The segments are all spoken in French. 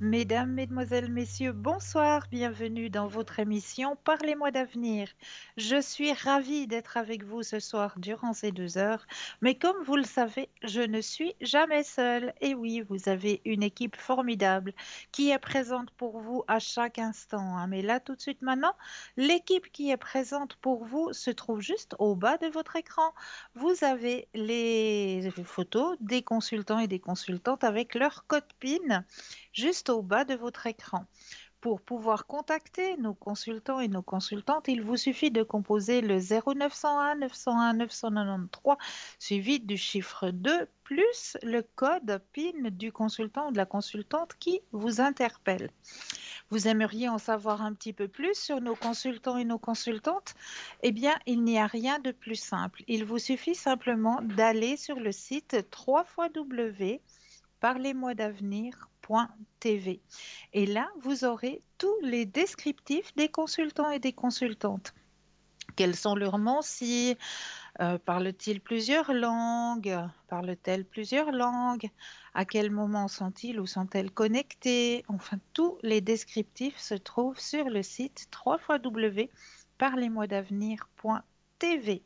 Mesdames, Mesdemoiselles, Messieurs, bonsoir, bienvenue dans votre émission Parlez-moi d'avenir. Je suis ravie d'être avec vous ce soir durant ces 2 heures, mais comme vous le savez, je ne suis jamais seule. Et oui, vous avez une équipe formidable qui est présente pour vous à chaque instant, hein. Mais là, tout de suite maintenant, l'équipe qui est présente pour vous se trouve juste au bas de votre écran. Vous avez les photos des consultants et des consultantes avec leur code PIN juste au bas de votre écran. Pour pouvoir contacter nos consultants et nos consultantes, il vous suffit de composer le 0901 901 993 suivi du chiffre 2 plus le code PIN du consultant ou de la consultante qui vous interpelle. Vous aimeriez en savoir un petit peu plus sur nos consultants et nos consultantes? Eh bien, il n'y a rien de plus simple. Il vous suffit simplement d'aller sur le site www.parlez-moi-d'avenir.tv. Et là, vous aurez tous les descriptifs des consultants et des consultantes. Quels sont leurs noms? Si parlent-ils plusieurs langues? Parlent-elles plusieurs langues? À quel moment sont-ils ou sont-elles connectés? Enfin, tous les descriptifs se trouvent sur le site www.parlez-moi-d'avenir.tv.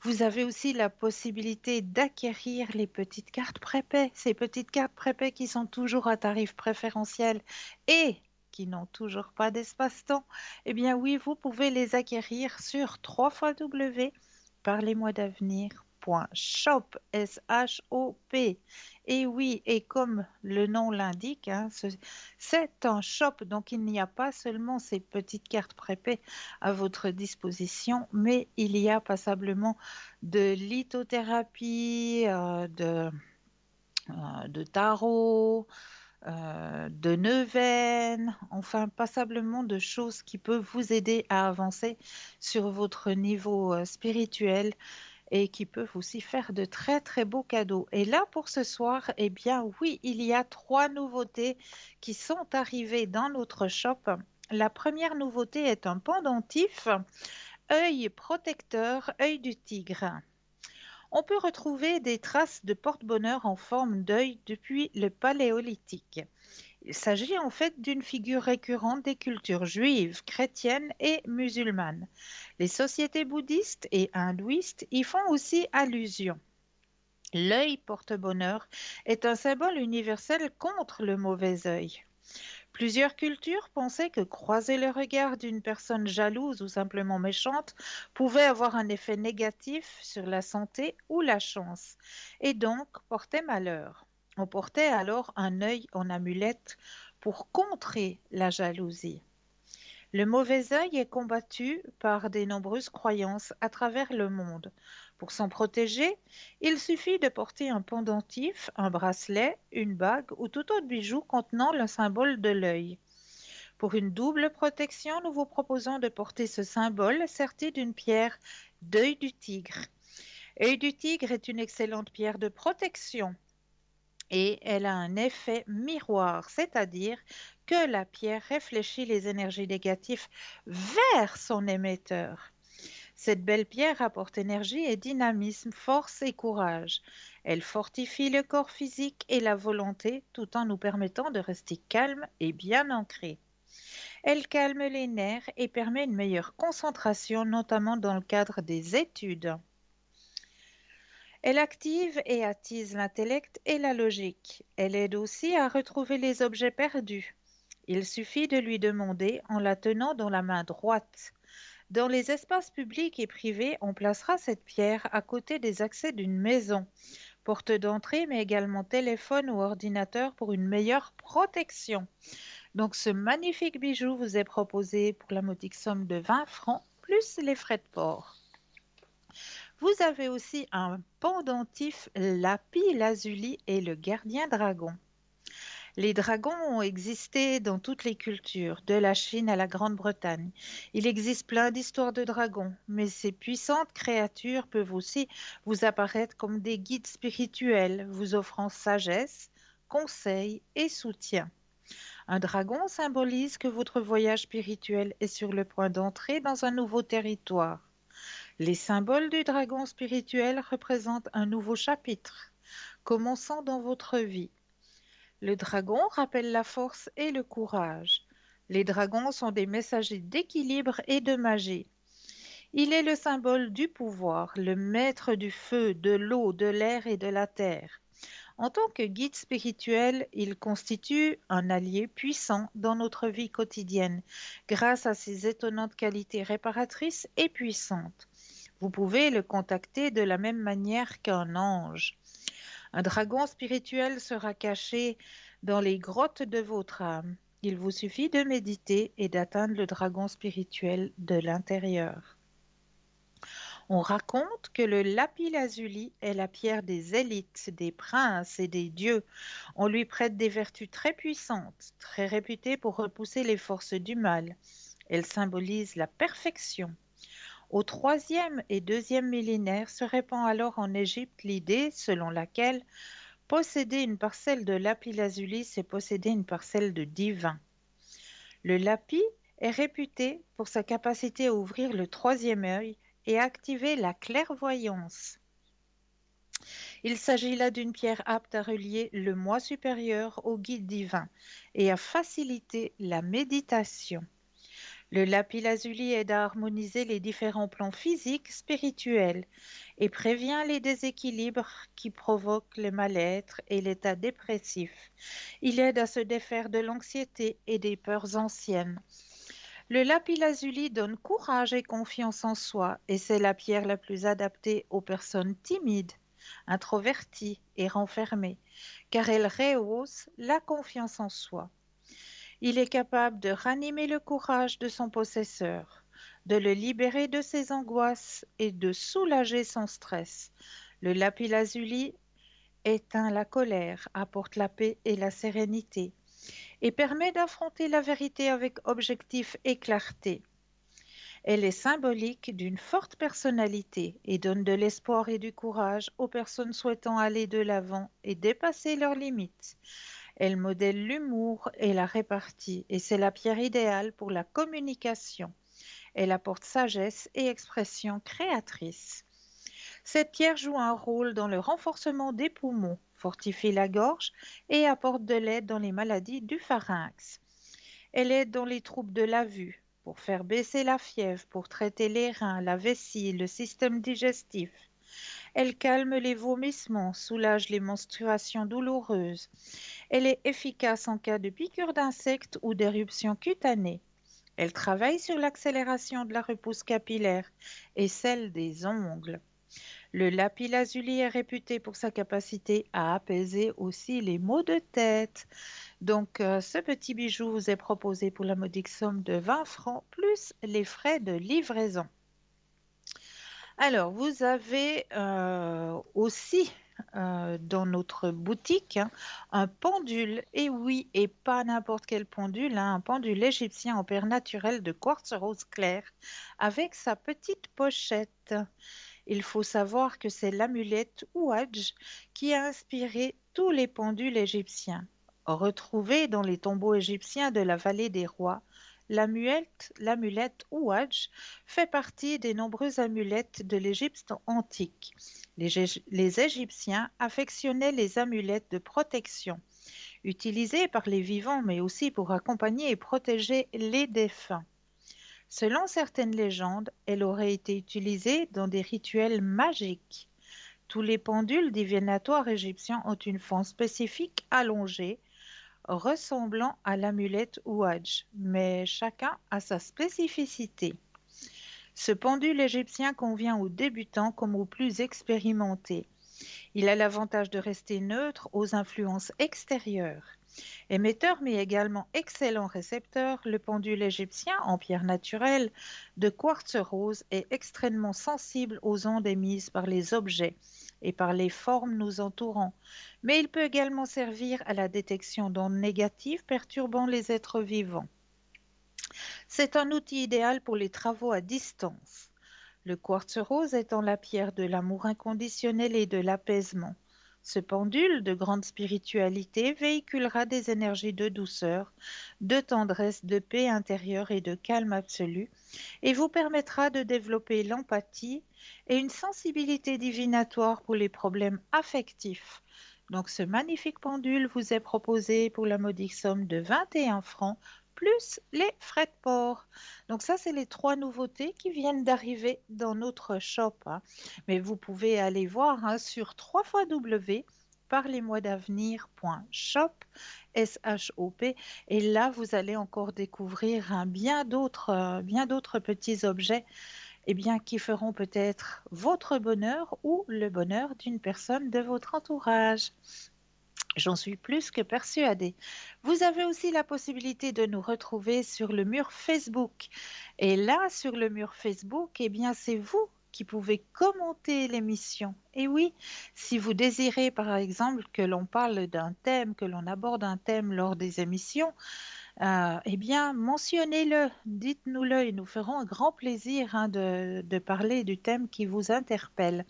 Vous avez aussi la possibilité d'acquérir les petites cartes prépaies, ces petites cartes prépaies qui sont toujours à tarif préférentiel et qui n'ont toujours pas d'espace-temps. Eh bien oui, vous pouvez les acquérir sur www.parlez-moi-d'avenir.shop, S-H-O-P. Et oui, et comme le nom l'indique, hein, c'est un shop, donc il n'y a pas seulement ces petites cartes prépaies à votre disposition, mais il y a passablement de lithothérapie, de tarot, de neuvaine, enfin passablement de choses qui peuvent vous aider à avancer sur votre niveau spirituel et qui peuvent aussi faire de très très beaux cadeaux. Et là pour ce soir, eh bien oui, il y a 3 nouveautés qui sont arrivées dans notre shop. La première nouveauté est un pendentif œil protecteur, œil du tigre. On peut retrouver des traces de porte-bonheur en forme d'œil depuis le Paléolithique. Il s'agit en fait d'une figure récurrente des cultures juives, chrétiennes et musulmanes. Les sociétés bouddhistes et hindouistes y font aussi allusion. L'œil porte-bonheur est un symbole universel contre le mauvais œil. Plusieurs cultures pensaient que croiser le regard d'une personne jalouse ou simplement méchante pouvait avoir un effet négatif sur la santé ou la chance, et donc portait malheur. On portait alors un œil en amulette pour contrer la jalousie. Le mauvais œil est combattu par de nombreuses croyances à travers le monde. Pour s'en protéger, il suffit de porter un pendentif, un bracelet, une bague ou tout autre bijou contenant le symbole de l'œil. Pour une double protection, nous vous proposons de porter ce symbole serti d'une pierre d'œil du tigre. Œil du tigre est une excellente pierre de protection et elle a un effet miroir, c'est-à-dire que la pierre réfléchit les énergies négatives vers son émetteur. Cette belle pierre apporte énergie et dynamisme, force et courage. Elle fortifie le corps physique et la volonté tout en nous permettant de rester calmes et bien ancrés. Elle calme les nerfs et permet une meilleure concentration, notamment dans le cadre des études. Elle active et attise l'intellect et la logique. Elle aide aussi à retrouver les objets perdus. Il suffit de lui demander en la tenant dans la main droite. Dans les espaces publics et privés, on placera cette pierre à côté des accès d'une maison, porte d'entrée, mais également téléphone ou ordinateur pour une meilleure protection. Donc, ce magnifique bijou vous est proposé pour la modique somme de 20 francs, plus les frais de port. Vous avez aussi un pendentif lapis lazuli et le gardien dragon. Les dragons ont existé dans toutes les cultures, de la Chine à la Grande-Bretagne. Il existe plein d'histoires de dragons, mais ces puissantes créatures peuvent aussi vous apparaître comme des guides spirituels, vous offrant sagesse, conseils et soutien. Un dragon symbolise que votre voyage spirituel est sur le point d'entrer dans un nouveau territoire. Les symboles du dragon spirituel représentent un nouveau chapitre, commençant dans votre vie. Le dragon rappelle la force et le courage. Les dragons sont des messagers d'équilibre et de magie. Il est le symbole du pouvoir, le maître du feu, de l'eau, de l'air et de la terre. En tant que guide spirituel, il constitue un allié puissant dans notre vie quotidienne, grâce à ses étonnantes qualités réparatrices et puissantes. Vous pouvez le contacter de la même manière qu'un ange. Un dragon spirituel sera caché dans les grottes de votre âme. Il vous suffit de méditer et d'atteindre le dragon spirituel de l'intérieur. On raconte que le lapis-lazuli est la pierre des élites, des princes et des dieux. On lui prête des vertus très puissantes, très réputées pour repousser les forces du mal. Elle symbolise la perfection. Au troisième et deuxième millénaire se répand alors en Égypte l'idée selon laquelle posséder une parcelle de lapis-lazuli, c'est posséder une parcelle de divin. Le lapis est réputé pour sa capacité à ouvrir le troisième œil et à activer la clairvoyance. Il s'agit là d'une pierre apte à relier le moi supérieur au guide divin et à faciliter la méditation. Le lapis-lazuli aide à harmoniser les différents plans physiques, spirituels et prévient les déséquilibres qui provoquent le mal-être et l'état dépressif. Il aide à se défaire de l'anxiété et des peurs anciennes. Le lapis-lazuli donne courage et confiance en soi et c'est la pierre la plus adaptée aux personnes timides, introverties et renfermées, car elle rehausse la confiance en soi. Il est capable de ranimer le courage de son possesseur, de le libérer de ses angoisses et de soulager son stress. Le lapis-lazuli éteint la colère, apporte la paix et la sérénité et permet d'affronter la vérité avec objectif et clarté. Elle est symbolique d'une forte personnalité et donne de l'espoir et du courage aux personnes souhaitant aller de l'avant et dépasser leurs limites. Elle modèle l'humour et la répartie et c'est la pierre idéale pour la communication. Elle apporte sagesse et expression créatrice. Cette pierre joue un rôle dans le renforcement des poumons, fortifie la gorge et apporte de l'aide dans les maladies du pharynx. Elle aide dans les troubles de la vue, pour faire baisser la fièvre, pour traiter les reins, la vessie, le système digestif. Elle calme les vomissements, soulage les menstruations douloureuses. Elle est efficace en cas de piqûres d'insectes ou d'éruptions cutanées. Elle travaille sur l'accélération de la repousse capillaire et celle des ongles. Le lapis-lazuli est réputé pour sa capacité à apaiser aussi les maux de tête. Donc, ce petit bijou vous est proposé pour la modique somme de 20 francs plus les frais de livraison. Alors, vous avez aussi dans notre boutique hein, un pendule, et oui, et pas n'importe quel pendule, hein, un pendule égyptien en perles naturelles de quartz rose clair avec sa petite pochette. Il faut savoir que c'est l'amulette Ouadj qui a inspiré tous les pendules égyptiens. Retrouvée dans les tombeaux égyptiens de la vallée des rois, l'amulette Ouadj fait partie des nombreuses amulettes de l'Égypte antique. Les Égyptiens affectionnaient les amulettes de protection, utilisées par les vivants mais aussi pour accompagner et protéger les défunts. Selon certaines légendes, elle aurait été utilisée dans des rituels magiques. Tous les pendules divinatoires égyptiens ont une forme spécifique allongée, ressemblant à l'amulette Ouadj, mais chacun a sa spécificité. Ce pendule égyptien convient aux débutants comme aux plus expérimentés. Il a l'avantage de rester neutre aux influences extérieures. Émetteur mais également excellent récepteur, le pendule égyptien en pierre naturelle de quartz rose est extrêmement sensible aux ondes émises par les objets et par les formes nous entourant, mais il peut également servir à la détection d'ondes négatives perturbant les êtres vivants. C'est un outil idéal pour les travaux à distance. Le quartz rose étant la pierre de l'amour inconditionnel et de l'apaisement. Ce pendule de grande spiritualité véhiculera des énergies de douceur, de tendresse, de paix intérieure et de calme absolu, et vous permettra de développer l'empathie et une sensibilité divinatoire pour les problèmes affectifs, Donc ce magnifique pendule vous est proposé pour la modique somme de 21 francs plus les frais de port. Donc ça, c'est les trois nouveautés qui viennent d'arriver dans notre shop, hein. Mais vous pouvez aller voir, hein, sur www.parlez-moi-d'avenir.shop, S-H-O-P, et là, vous allez encore découvrir, hein, bien d'autres petits objets, eh bien, qui feront peut-être votre bonheur ou le bonheur d'une personne de votre entourage. J'en suis plus que persuadée. Vous avez aussi la possibilité de nous retrouver sur le mur Facebook. Et là, sur le mur Facebook, eh bien, c'est vous qui pouvez commenter l'émission. Et oui, si vous désirez, par exemple, que l'on parle d'un thème, que l'on aborde un thème lors des émissions, eh bien, mentionnez-le, dites-nous-le et nous ferons un grand plaisir, hein, de parler du thème qui vous interpelle.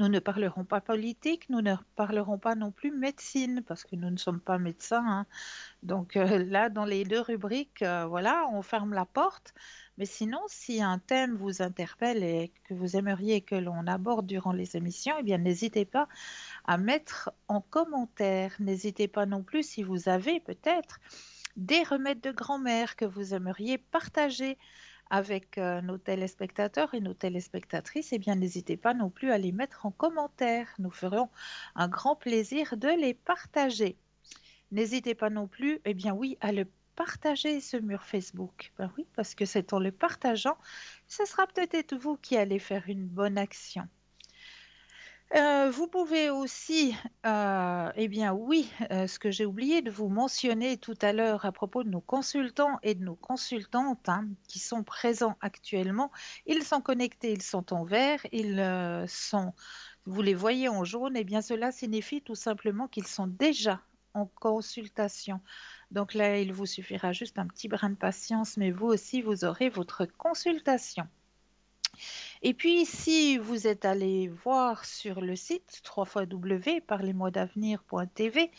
Nous ne parlerons pas politique, nous ne parlerons pas non plus médecine, parce que nous ne sommes pas médecins, hein. Donc là, dans les deux rubriques, voilà, on ferme la porte. Mais sinon, si un thème vous interpelle et que vous aimeriez que l'on aborde durant les émissions, eh bien, n'hésitez pas à mettre en commentaire. N'hésitez pas non plus si vous avez peut-être des remèdes de grand-mère que vous aimeriez partager avec nos téléspectateurs et nos téléspectatrices, eh bien, n'hésitez pas non plus à les mettre en commentaire. Nous ferons un grand plaisir de les partager. N'hésitez pas non plus, eh bien oui, à le partager ce mur Facebook. Ben oui, parce que c'est en le partageant, ce sera peut-être vous qui allez faire une bonne action. Vous pouvez aussi, eh bien oui, ce que j'ai oublié de vous mentionner tout à l'heure à propos de nos consultants et de nos consultantes, hein, qui sont présents actuellement. Ils sont connectés, ils sont en vert, vous les voyez en jaune, eh bien cela signifie tout simplement qu'ils sont déjà en consultation. Donc là, il vous suffira juste un petit brin de patience, mais vous aussi, vous aurez votre consultation. Et puis, si vous êtes allé voir sur le site www.parlez-moi-d'avenir.tv,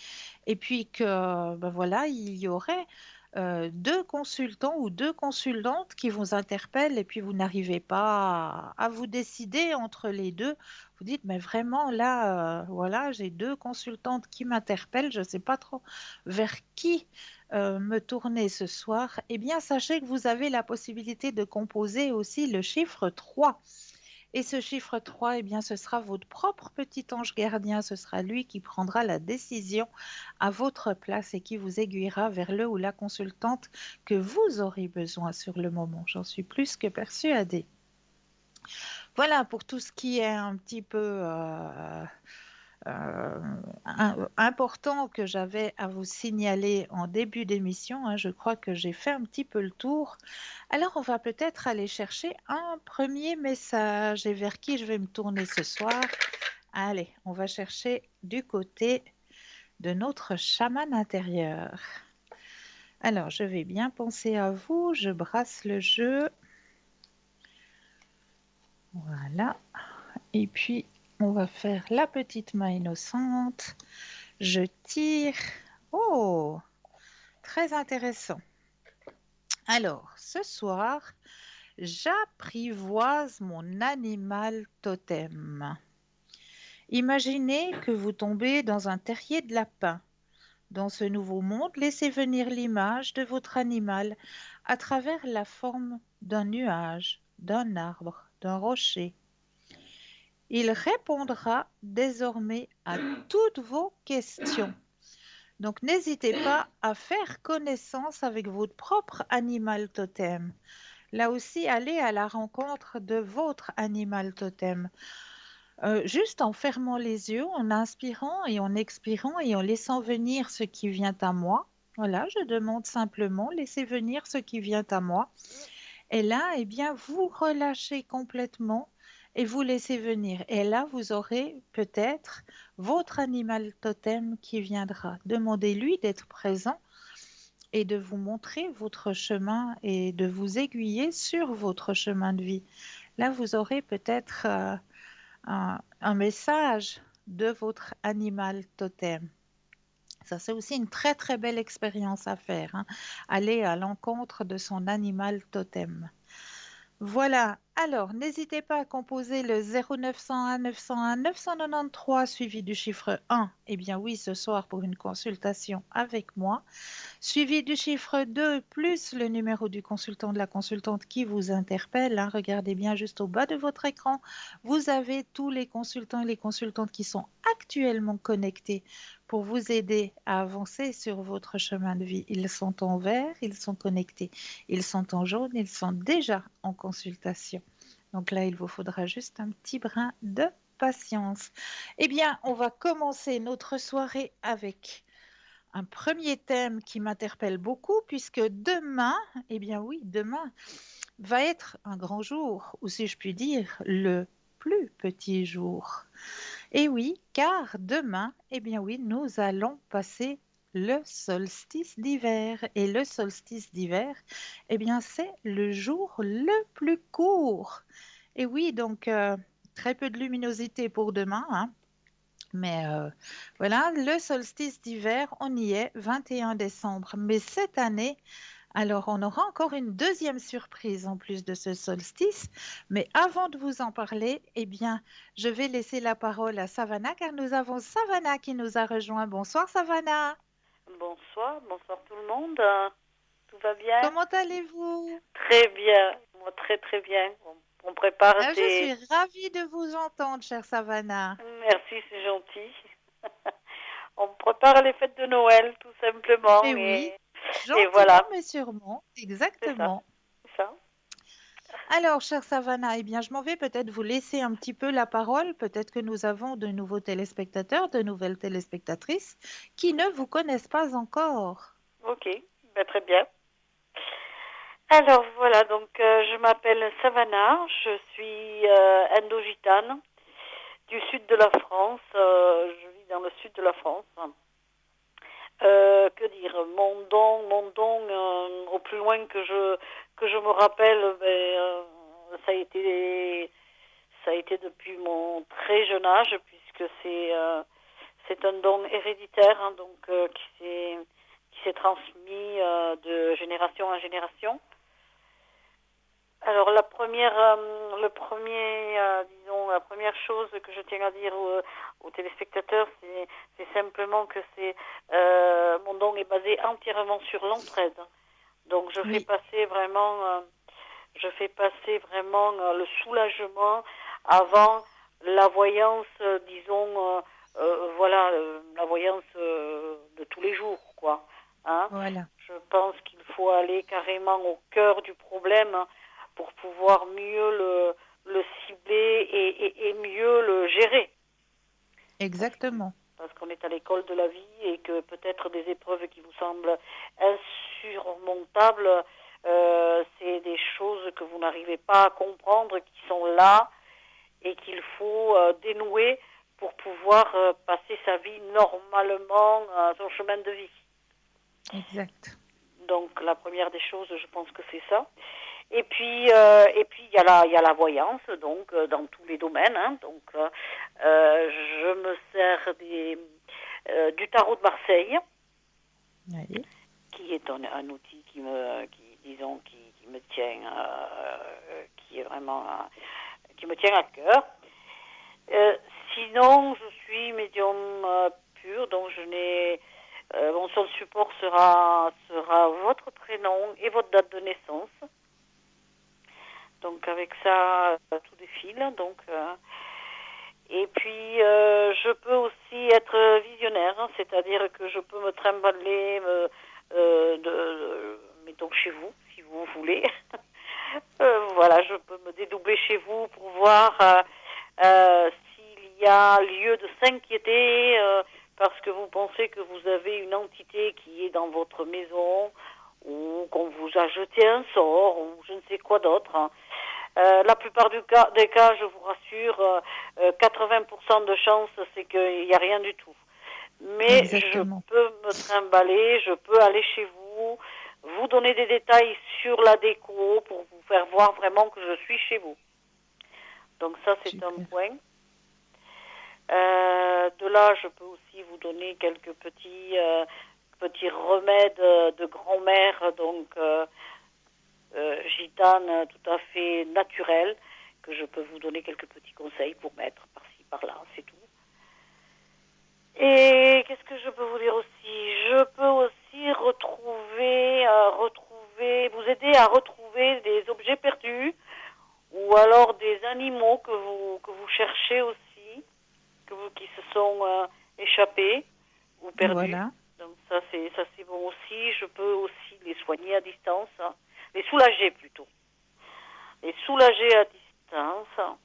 et puis que, ben voilà, il y aurait deux consultants ou deux consultantes qui vous interpellent et puis vous n'arrivez pas à vous décider entre les deux. Vous dites, mais vraiment là, voilà, j'ai deux consultantes qui m'interpellent, je ne sais pas trop vers qui me tourner ce soir. Eh bien, sachez que vous avez la possibilité de composer aussi le chiffre 3. Et ce chiffre 3, eh bien, ce sera votre propre petit ange gardien. Ce sera lui qui prendra la décision à votre place et qui vous aiguillera vers le ou la consultante que vous aurez besoin sur le moment. J'en suis plus que persuadée. Voilà pour tout ce qui est un petit peu important que j'avais à vous signaler en début d'émission, hein. Je crois que j'ai fait un petit peu le tour. Alors, on va peut-être aller chercher un premier message. Et vers qui je vais me tourner ce soir? Allez, on va chercher du côté de notre chaman intérieur. Alors, je vais bien penser à vous. Je brasse le jeu. Voilà. Et puis, on va faire la petite main innocente. Je tire. Oh, très intéressant. Alors, ce soir, j'apprivoise mon animal totem. Imaginez que vous tombez dans un terrier de lapins. Dans ce nouveau monde, laissez venir l'image de votre animal à travers la forme d'un nuage, d'un arbre, d'un rocher. Il répondra désormais à toutes vos questions. Donc n'hésitez pas à faire connaissance avec votre propre animal totem. Là aussi, allez à la rencontre de votre animal totem. Juste en fermant les yeux, en inspirant et en expirant et en laissant venir ce qui vient à moi. Voilà, je demande simplement, laissez venir ce qui vient à moi. Et là, eh bien, vous relâchez complètement et vous laissez venir. Et là, vous aurez peut-être votre animal totem qui viendra. Demandez-lui d'être présent et de vous montrer votre chemin et de vous aiguiller sur votre chemin de vie. Là, vous aurez peut-être un message de votre animal totem. Ça, c'est aussi une très très belle expérience à faire, hein. Aller à l'encontre de son animal totem. Voilà. Alors, n'hésitez pas à composer le 0901 901 993 suivi du chiffre 1. Eh bien oui, ce soir pour une consultation avec moi. Suivi du chiffre 2 plus le numéro du consultant, de la consultante qui vous interpelle, hein. Regardez bien juste au bas de votre écran. Vous avez tous les consultants et les consultantes qui sont actuellement connectés pour vous aider à avancer sur votre chemin de vie. Ils sont en vert, ils sont connectés. Ils sont en jaune, ils sont déjà en consultation. Donc là, il vous faudra juste un petit brin de patience. Eh bien, on va commencer notre soirée avec un premier thème qui m'interpelle beaucoup puisque demain, eh bien oui, demain va être un grand jour, ou si je puis dire, le plus petit jour. Et oui, car demain, eh bien oui, nous allons passer le solstice d'hiver. Et le solstice d'hiver, eh bien c'est le jour le plus court. Et oui, donc très peu de luminosité pour demain, hein. Mais voilà, le solstice d'hiver, on y est, 21 décembre. Mais cette année, alors on aura encore une deuxième surprise en plus de ce solstice. Mais avant de vous en parler, eh bien, je vais laisser la parole à Savannah car nous avons Savannah qui nous a rejoint. Bonsoir Savannah. Bonsoir, bonsoir tout le monde. Tout va bien? Comment allez-vous? Très bien, moi très très bien. On prépare Je des... suis ravie de vous entendre, chère Savannah. Merci, c'est gentil. On prépare les fêtes de Noël tout simplement Mais oui, et gentiment voilà, mais sûrement, c'est ça, exactement. c'est ça. Alors, chère Savannah, eh bien, je m'en vais peut-être vous laisser un petit peu la parole. Peut-être que nous avons de nouveaux téléspectateurs, de nouvelles téléspectatrices qui ne vous connaissent pas encore. Ok, ben, très bien. Alors voilà, donc je m'appelle Savannah, je suis indo-gitane du sud de la France, je vis dans le sud de la France. Que dire, mon don, au plus loin que je me rappelle, ça a été depuis mon très jeune âge, puisque c'est un don héréditaire, hein, donc qui s'est transmis de génération en génération. Alors disons, la première chose que je tiens à dire aux téléspectateurs, c'est simplement que mon don est basé entièrement sur l'entraide. Donc Oui, je fais passer vraiment le soulagement avant la voyance, voilà, la voyance de tous les jours, quoi. Hein. voilà, Je pense qu'il faut aller carrément au cœur du problème, hein, pour pouvoir mieux le cibler et mieux le gérer. Parce qu'on exactement, parce qu'on est à l'école de la vie et que peut-être des épreuves qui vous semblent insurmontables, c'est des choses que vous n'arrivez pas à comprendre, qui sont là et qu'il faut dénouer pour pouvoir passer sa vie normalement, son chemin de vie. exact. Donc la première des choses, je pense que c'est ça. Et puis il y a la voyance, donc dans tous les domaines. Hein, donc je me sers du tarot de Marseille, Oui, qui est un outil qui me tient, qui est vraiment, qui me tient à cœur. Sinon, je suis médium pur, donc je n'ai mon seul support sera votre prénom et votre date de naissance. Donc avec ça, tout défile. Donc et puis je peux aussi être visionnaire, hein, c'est-à-dire que je peux me trimballer mettons chez vous, si vous voulez. Voilà, je peux me dédoubler chez vous pour voir s'il y a lieu de s'inquiéter parce que vous pensez que vous avez une entité qui est dans votre maison ou qu'on vous a jeté un sort ou je ne sais quoi d'autre. Hein. La plupart des cas, je vous rassure, 80% de chance, c'est qu'il n'y a rien du tout. Mais je exactement. peux me trimballer, je peux aller chez vous, vous donner des détails sur la déco pour vous faire voir vraiment que je suis chez vous. Donc ça, c'est un Super. point. De là, je peux aussi vous donner quelques petits remèdes de grand-mère, donc gitane tout à fait naturelle, que je peux vous donner quelques petits conseils pour mettre par-ci, par-là, c'est tout. Et qu'est-ce que je peux vous dire aussi? Je peux aussi vous aider à retrouver des objets perdus ou alors des animaux que vous cherchez aussi, qui se sont échappés ou perdus. Voilà. Donc ça c'est bon aussi. Je peux aussi les soigner à distance, hein. Les soulager plutôt, les soulager à distance.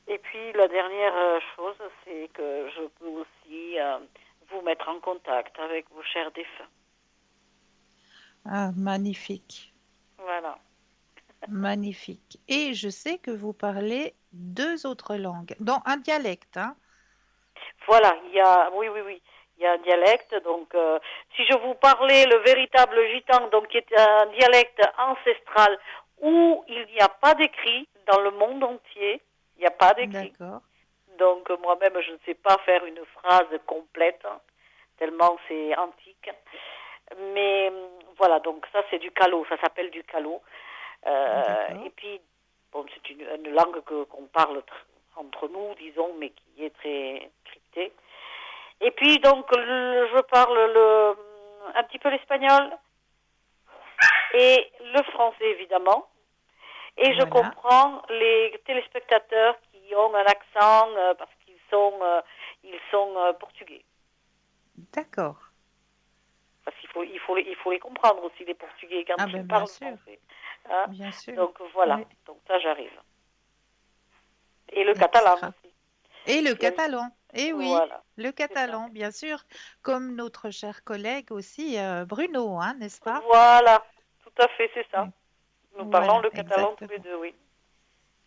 Et puis la dernière chose, c'est que je peux aussi vous mettre en contact avec vos chers défunts. Ah, magnifique. Voilà. Magnifique. Et je sais que vous parlez deux autres langues, dans un dialecte, hein? Voilà, oui, il y a un dialecte. Donc, si je vous parlais le véritable gitan, donc qui est un dialecte ancestral où il n'y a pas d'écrit dans le monde entier, il n'y a pas d'écrit. D'accord. Donc, moi-même, je ne sais pas faire une phrase complète, hein, tellement c'est antique. Mais voilà, donc ça c'est du calo, ça s'appelle du calo. Et D'accord. puis, bon, c'est une langue qu'on parle entre nous, disons, mais qui est très cryptée. Et puis, donc, je parle un petit peu l'espagnol et le français, évidemment. Et je Voilà. comprends les téléspectateurs qui ont un accent parce ils sont portugais. D'accord. Parce il faut les comprendre aussi, les portugais, quand Ah ils ben bien parlent sûr, français. Hein. bien sûr. Donc, voilà. Oui, Donc, ça, j'arrive. Et le catalan extra. aussi. Et le Bien sûr. catalan. Eh oui, Voilà. le C'est ça. catalan, bien sûr, comme notre cher collègue aussi, Bruno, hein, n'est-ce pas? Voilà. Tout à fait, c'est ça. Oui. Nous parlons Voilà, le catalan tous les exactement. deux, oui.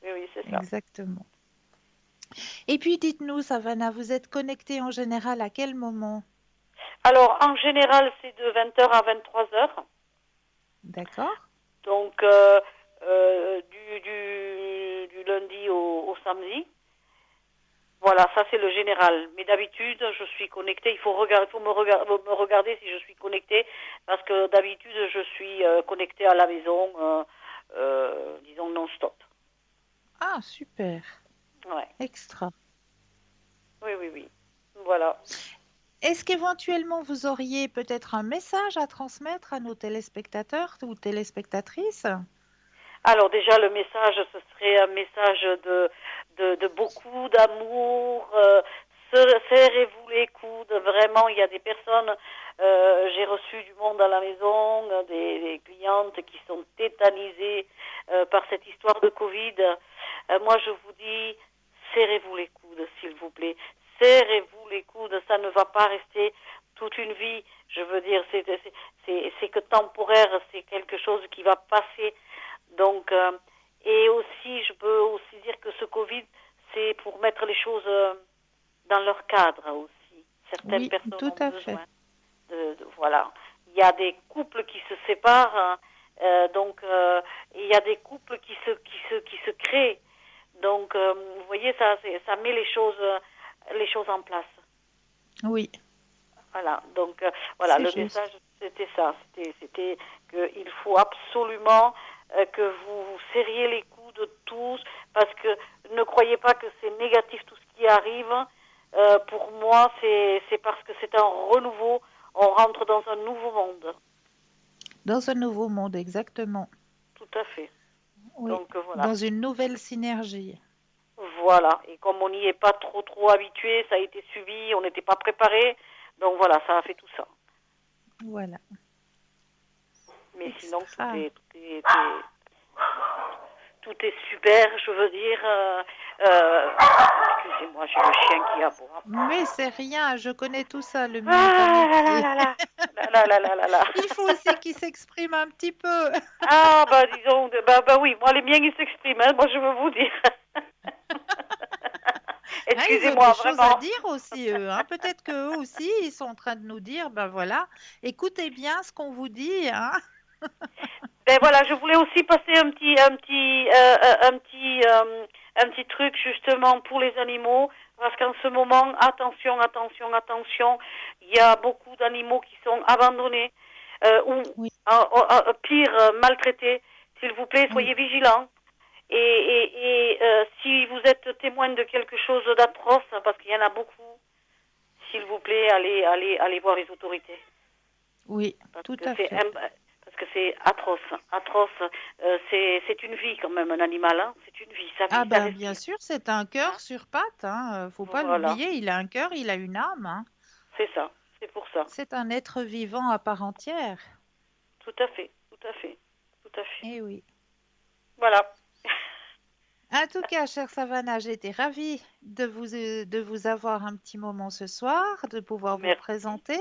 Oui, oui, c'est ça. Exactement. Et puis dites-nous, Savannah, vous êtes connectée en général à quel moment? Alors, en général, c'est de 20h à 23h. D'accord? Donc, du lundi au samedi. Voilà, ça c'est le général. Mais d'habitude, je suis connectée. Il faut me regarder si je suis connectée, parce que d'habitude, je suis connectée à la maison, disons non-stop. Ah, super. Ouais. Extra. Oui, oui, oui. Voilà. Est-ce qu'éventuellement vous auriez peut-être un message à transmettre à nos téléspectateurs ou téléspectatrices? Alors déjà, le message, ce serait un message de beaucoup d'amour. Serrez-vous les coudes. Vraiment, il y a des personnes, j'ai reçu du monde à la maison, des clientes qui sont tétanisées par cette histoire de Covid. Moi, je vous dis, serrez-vous les coudes, s'il vous plaît. Serrez-vous les coudes. Ça ne va pas rester toute une vie. Je veux dire, c'est que temporaire. C'est quelque chose qui va passer. Donc, et aussi, je peux aussi dire que ce Covid, c'est pour mettre les choses dans leur cadre aussi. Certaines Oui, personnes tout ont à fait. besoin voilà. Il y a des couples qui se séparent, hein, donc il y a des couples qui se créent. Donc, vous voyez, ça met les choses en place. Oui, Voilà. Donc, voilà, c'est le juste. message, c'était ça. C'était qu'il faut absolument que vous vous serriez les coudes tous, parce que ne croyez pas que c'est négatif tout ce qui arrive. Pour moi, c'est parce que c'est un renouveau. On rentre dans un nouveau monde. Dans un nouveau monde, exactement. Tout à fait. Oui, Donc, voilà. dans une nouvelle synergie. Voilà. Et comme on n'y est pas trop habitué, ça a été subi, on n'était pas préparé. Donc voilà, ça a fait tout ça. Voilà, Mais sinon, extra. tout est super, je veux dire. Excusez-moi, j'ai le chien qui aboie. Mais c'est rien, je connais tout ça, le mien est un Ah là là métier. là là. Là là là là là. Il faut aussi qu'il s'exprime un petit peu. Ah bah disons, bah oui, moi les miens ils s'expriment, hein, moi je veux vous dire. Hein, ils ont des Excusez-moi, choses à vraiment. dire aussi, eux, hein. Peut-être qu'eux aussi, ils sont en train de nous dire, ben voilà, écoutez bien ce qu'on vous dit, hein. Ben voilà, je voulais aussi passer un petit truc justement pour les animaux, parce qu'en ce moment, attention, il y a beaucoup d'animaux qui sont abandonnés, ou Oui, pire, maltraités. S'il vous plaît, Oui. soyez vigilants. Si vous êtes témoin de quelque chose d'atroce, parce qu'il y en a beaucoup, s'il vous plaît, allez voir les autorités. Oui, Parce tout que à fait. parce que c'est atroce, atroce. C'est une vie quand même, un animal, hein. C'est une vie, ça Ah vit, ça ben bien respire. sûr, c'est un cœur Hein. sur pattes, hein. Faut pas Voilà, l'oublier, il a un cœur, il a une âme, hein. c'est ça, c'est pour ça. C'est un être vivant à part entière. Tout à fait, tout à fait, tout à fait. Eh oui. Voilà. En tout cas, chère Savannah, j'étais ravie de vous avoir un petit moment ce soir, de pouvoir vous Merci, présenter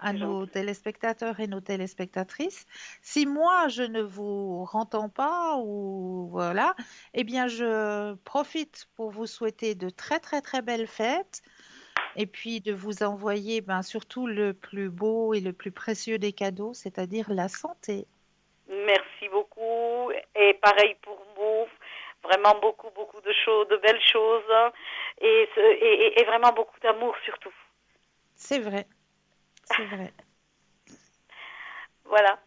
à c'est nos gentil. téléspectateurs et nos téléspectatrices. Si moi, je ne vous entends pas ou voilà, eh bien, je profite pour vous souhaiter de très, très, très belles fêtes et puis de vous envoyer ben, surtout le plus beau et le plus précieux des cadeaux, c'est-à-dire la santé. Merci beaucoup. Et pareil pour vous. Vraiment beaucoup, beaucoup de choses, de belles choses. Et vraiment beaucoup d'amour surtout. C'est vrai, c'est vrai. Voilà.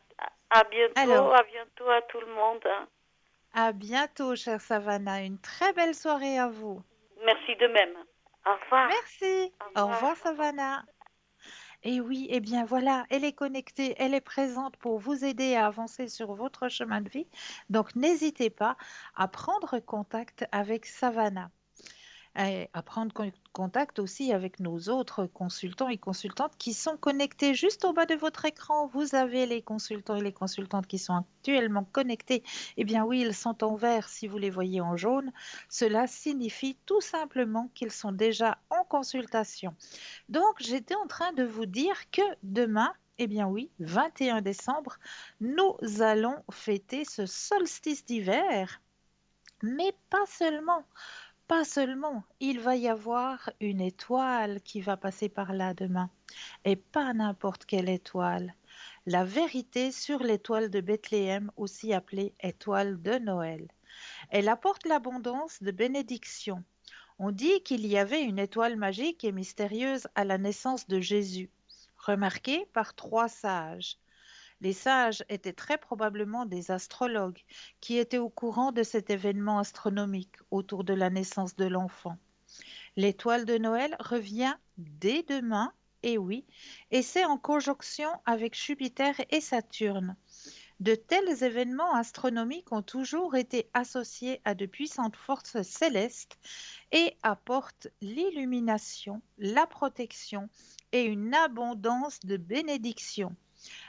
Alors, À bientôt à tout le monde. à bientôt, chère Savannah. Une très belle soirée à vous. Merci de même. Au revoir. Merci. Au Au revoir. revoir, Au revoir. Savannah. Et oui, eh bien voilà, elle est connectée, elle est présente pour vous aider à avancer sur votre chemin de vie. Donc n'hésitez pas à prendre contact avec Savannah et à prendre contact aussi avec nos autres consultants et consultantes qui sont connectés juste au bas de votre écran. Vous avez les consultants et les consultantes qui sont actuellement connectés. Eh bien oui, ils sont en vert si vous les voyez en jaune. Cela signifie tout simplement qu'ils sont déjà en consultation. Donc, j'étais en train de vous dire que demain, eh bien oui, 21 décembre, nous allons fêter ce solstice d'hiver. Mais pas seulement, pas seulement. Il va y avoir une étoile qui va passer par là demain. Et pas n'importe quelle étoile. La vérité sur l'étoile de Bethléem, aussi appelée étoile de Noël. Elle apporte l'abondance de bénédictions. On dit qu'il y avait une étoile magique et mystérieuse à la naissance de Jésus, remarquée par trois sages. Les sages étaient très probablement des astrologues qui étaient au courant de cet événement astronomique autour de la naissance de l'enfant. L'étoile de Noël revient dès demain, et oui, et c'est en conjonction avec Jupiter et Saturne. De tels événements astronomiques ont toujours été associés à de puissantes forces célestes et apportent l'illumination, la protection et une abondance de bénédictions.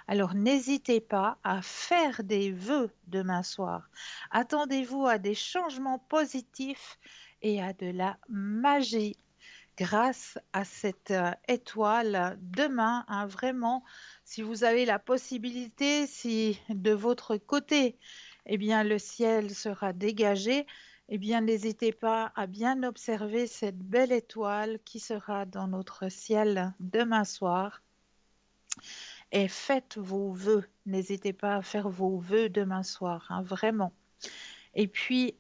Alors n'hésitez pas à faire des vœux demain soir. Attendez-vous à des changements positifs et à de la magie grâce à cette étoile demain, hein, vraiment, si vous avez la possibilité, si de votre côté, eh bien, le ciel sera dégagé, eh bien, n'hésitez pas à bien observer cette belle étoile qui sera dans notre ciel demain soir et faites vos vœux. N'hésitez pas à faire vos vœux demain soir, hein, vraiment. Et puis,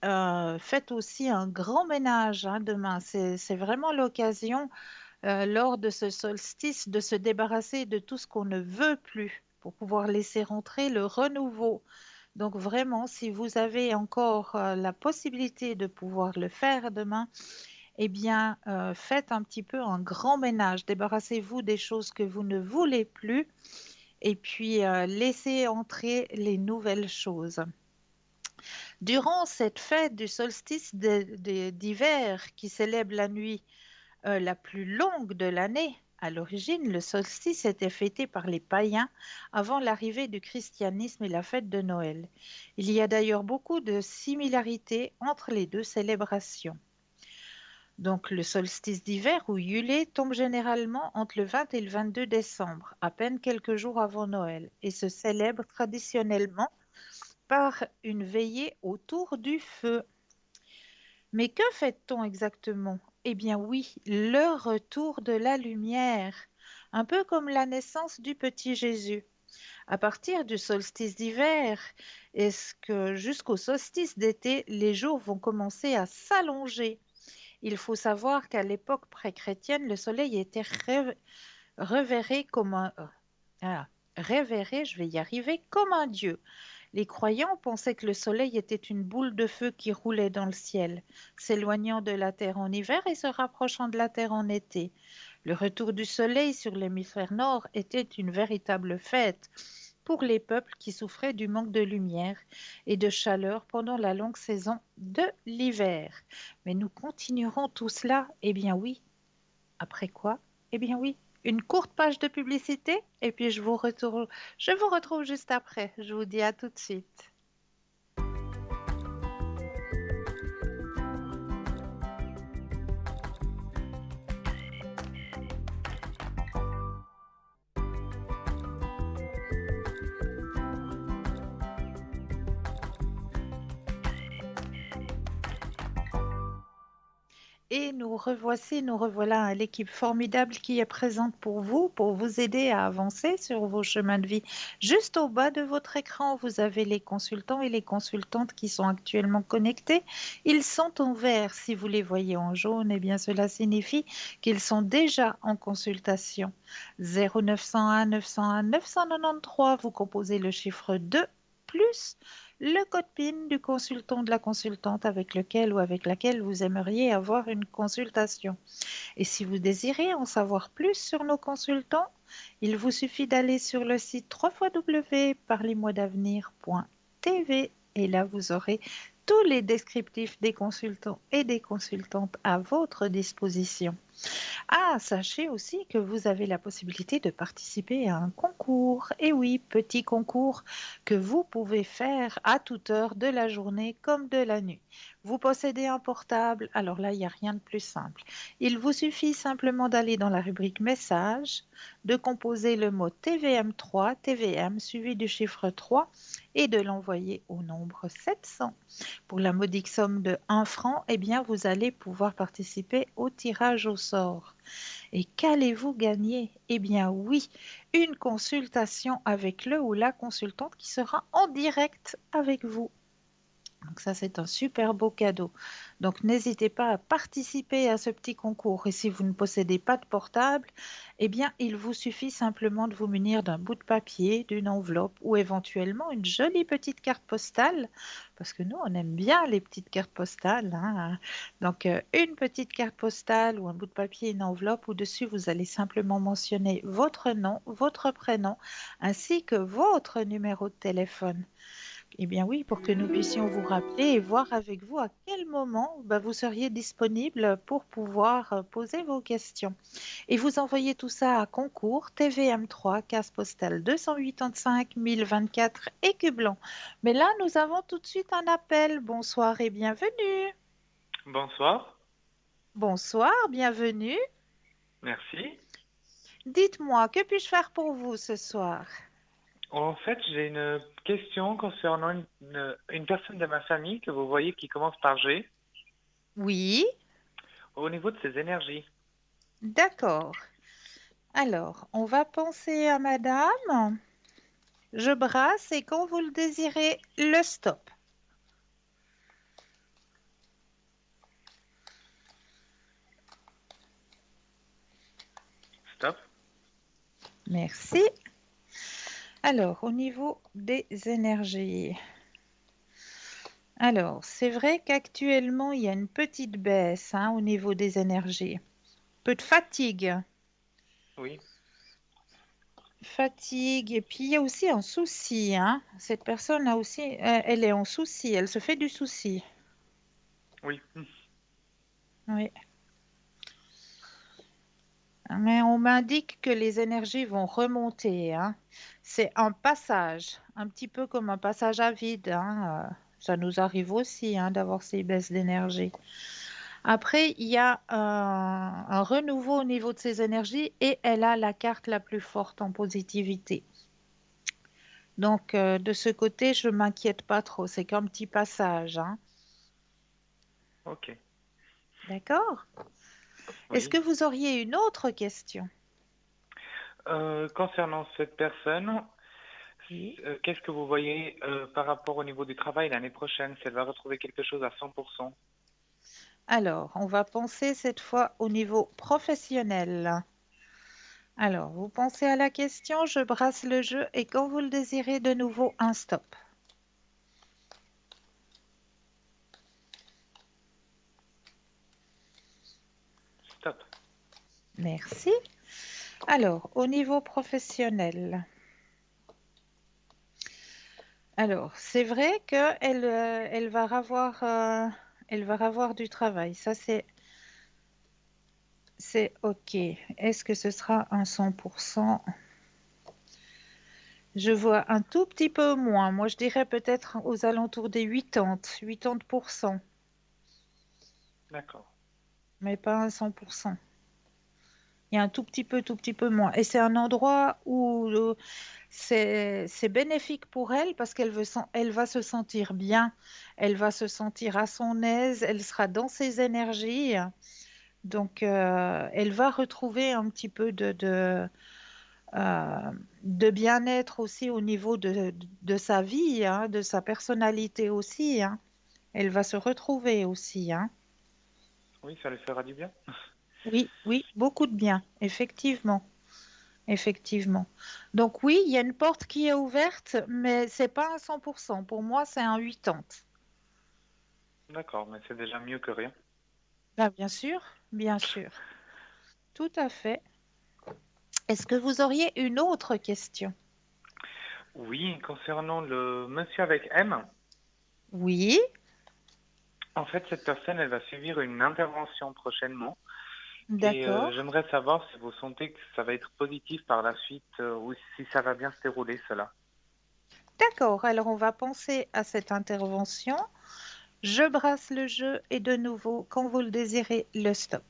faites aussi un grand ménage hein, demain. C'est vraiment l'occasion lors de ce solstice de se débarrasser de tout ce qu'on ne veut plus pour pouvoir laisser rentrer le renouveau. Donc vraiment, si vous avez encore la possibilité de pouvoir le faire demain, eh bien, faites un petit peu un grand ménage. Débarrassez-vous des choses que vous ne voulez plus et puis laissez entrer les nouvelles choses. Durant cette fête du solstice d'hiver qui célèbre la nuit la plus longue de l'année. À l'origine, le solstice était fêté par les païens avant l'arrivée du christianisme et la fête de Noël. Il y a d'ailleurs beaucoup de similarités entre les deux célébrations. Donc le solstice d'hiver ou Yule tombe généralement entre le 20 et le 22 décembre, à peine quelques jours avant Noël, et se célèbre traditionnellement par une veillée autour du feu. Mais que fête-t-on exactement? Eh bien oui, le retour de la lumière, un peu comme la naissance du petit Jésus. À partir du solstice d'hiver, est-ce que jusqu'au solstice d'été, les jours vont commencer à s'allonger? Il faut savoir qu'à l'époque pré-chrétienne, le soleil était reverré comme un... voilà. révéré, je vais y arriver, comme un dieu. Les croyants pensaient que le soleil était une boule de feu qui roulait dans le ciel, s'éloignant de la terre en hiver et se rapprochant de la terre en été. Le retour du soleil sur l'hémisphère nord était une véritable fête pour les peuples qui souffraient du manque de lumière et de chaleur pendant la longue saison de l'hiver. Mais nous continuerons tout cela, eh bien oui. Après quoi? Eh bien oui, une courte page de publicité et puis je vous retrouve juste après. Je vous dis à tout de suite. Et nous revoici, nous revoilà à l'équipe formidable qui est présente pour vous aider à avancer sur vos chemins de vie. Juste au bas de votre écran, vous avez les consultants et les consultantes qui sont actuellement connectés. Ils sont en vert. Si vous les voyez en jaune, eh bien cela signifie qu'ils sont déjà en consultation. 0901 901 993, vous composez le chiffre 2 plus le code PIN du consultant, de la consultante avec lequel ou avec laquelle vous aimeriez avoir une consultation. Et si vous désirez en savoir plus sur nos consultants, il vous suffit d'aller sur le site www.parlez-moi-d'avenir.tv et là vous aurez tous les descriptifs des consultants et des consultantes à votre disposition. Ah, sachez aussi que vous avez la possibilité de participer à un concours. Et oui, petit concours que vous pouvez faire à toute heure de la journée comme de la nuit. Vous possédez un portable, alors là, il n'y a rien de plus simple. Il vous suffit simplement d'aller dans la rubrique messages, de composer le mot TVM3, TVM suivi du chiffre 3 et de l'envoyer au nombre 700. Pour la modique somme de 1 franc, eh bien, vous allez pouvoir participer au tirage au sort. Et qu'allez-vous gagner? Eh bien oui, une consultation avec le ou la consultante qui sera en direct avec vous. Donc ça, c'est un super beau cadeau. Donc n'hésitez pas à participer à ce petit concours. Et si vous ne possédez pas de portable, eh bien, il vous suffit simplement de vous munir d'un bout de papier, d'une enveloppe ou éventuellement une jolie petite carte postale, parce que nous, on aime bien les petites cartes postales, hein. Donc, une petite carte postale ou un bout de papier, une enveloppe, où dessus, vous allez simplement mentionner votre nom, votre prénom, ainsi que votre numéro de téléphone. Eh bien oui, pour que nous puissions vous rappeler et voir avec vous à quel moment vous seriez disponible pour pouvoir poser vos questions. Et vous envoyez tout ça à concours TVM3, case postale 285 1024 Écublens. Mais là, nous avons tout de suite un appel. Bonsoir et bienvenue. Bonsoir, Bonsoir, bienvenue. merci. Dites-moi, que puis-je faire pour vous ce soir? En fait, j'ai une question concernant une personne de ma famille que vous voyez qui commence par G, Oui, au niveau de ses énergies. d'accord. Alors, on va penser à madame. Je brasse et quand vous le désirez, le stop. Stop. Merci. Alors, au niveau des énergies. Alors, c'est vrai qu'actuellement, il y a une petite baisse au niveau des énergies. Peu de fatigue. Oui, Fatigue. Et puis, il y a aussi un souci. Cette personne a aussi, elle est en souci. Elle se fait du souci. oui. Oui. Mais on m'indique que les énergies vont remonter. C'est un passage, un petit peu comme un passage à vide. Ça nous arrive aussi d'avoir ces baisses d'énergie. Après, il y a un renouveau au niveau de ces énergies et elle a la carte la plus forte en positivité. Donc, de ce côté, je ne m'inquiète pas trop. C'est qu'un petit passage. Ok, D'accord? Est-ce oui. que vous auriez une autre question? Concernant cette personne, Oui. qu'est-ce que vous voyez par rapport au niveau du travail l'année prochaine, si elle va retrouver quelque chose à 100%? Alors, on va penser cette fois au niveau professionnel. Alors, vous pensez à la question, je brasse le jeu et quand vous le désirez, de nouveau un stop. Stop. Merci. Alors, au niveau professionnel, alors c'est vrai qu'elle va avoir du travail. Ça, c'est OK. Est-ce que ce sera un 100%? Je vois un tout petit peu moins. Moi, je dirais peut-être aux alentours des 80%, D'accord. mais pas un 100%. Il y a un tout petit peu moins. Et c'est un endroit où c'est bénéfique pour elle parce elle va se sentir bien, elle va se sentir à son aise, elle sera dans ses énergies. Donc, elle va retrouver un petit peu de bien-être aussi au niveau de sa vie, hein, de sa personnalité aussi, hein. Elle va se retrouver aussi, hein. Oui, ça lui fera du bien. Oui, oui, beaucoup de bien, effectivement. Effectivement. Donc oui, il y a une porte qui est ouverte, mais c'est pas un 100%. Pour moi, c'est un 80. D'accord, mais c'est déjà mieux que rien. Ah, bien sûr, tout à fait. Est-ce que vous auriez une autre question? Oui, concernant le monsieur avec M, Oui, en fait, cette personne, elle va subir une intervention prochainement. Et d'accord. j'aimerais savoir si vous sentez que ça va être positif par la suite ou si ça va bien se dérouler, cela. D'accord, alors on va penser à cette intervention. Je brasse le jeu et de nouveau, quand vous le désirez, le stop.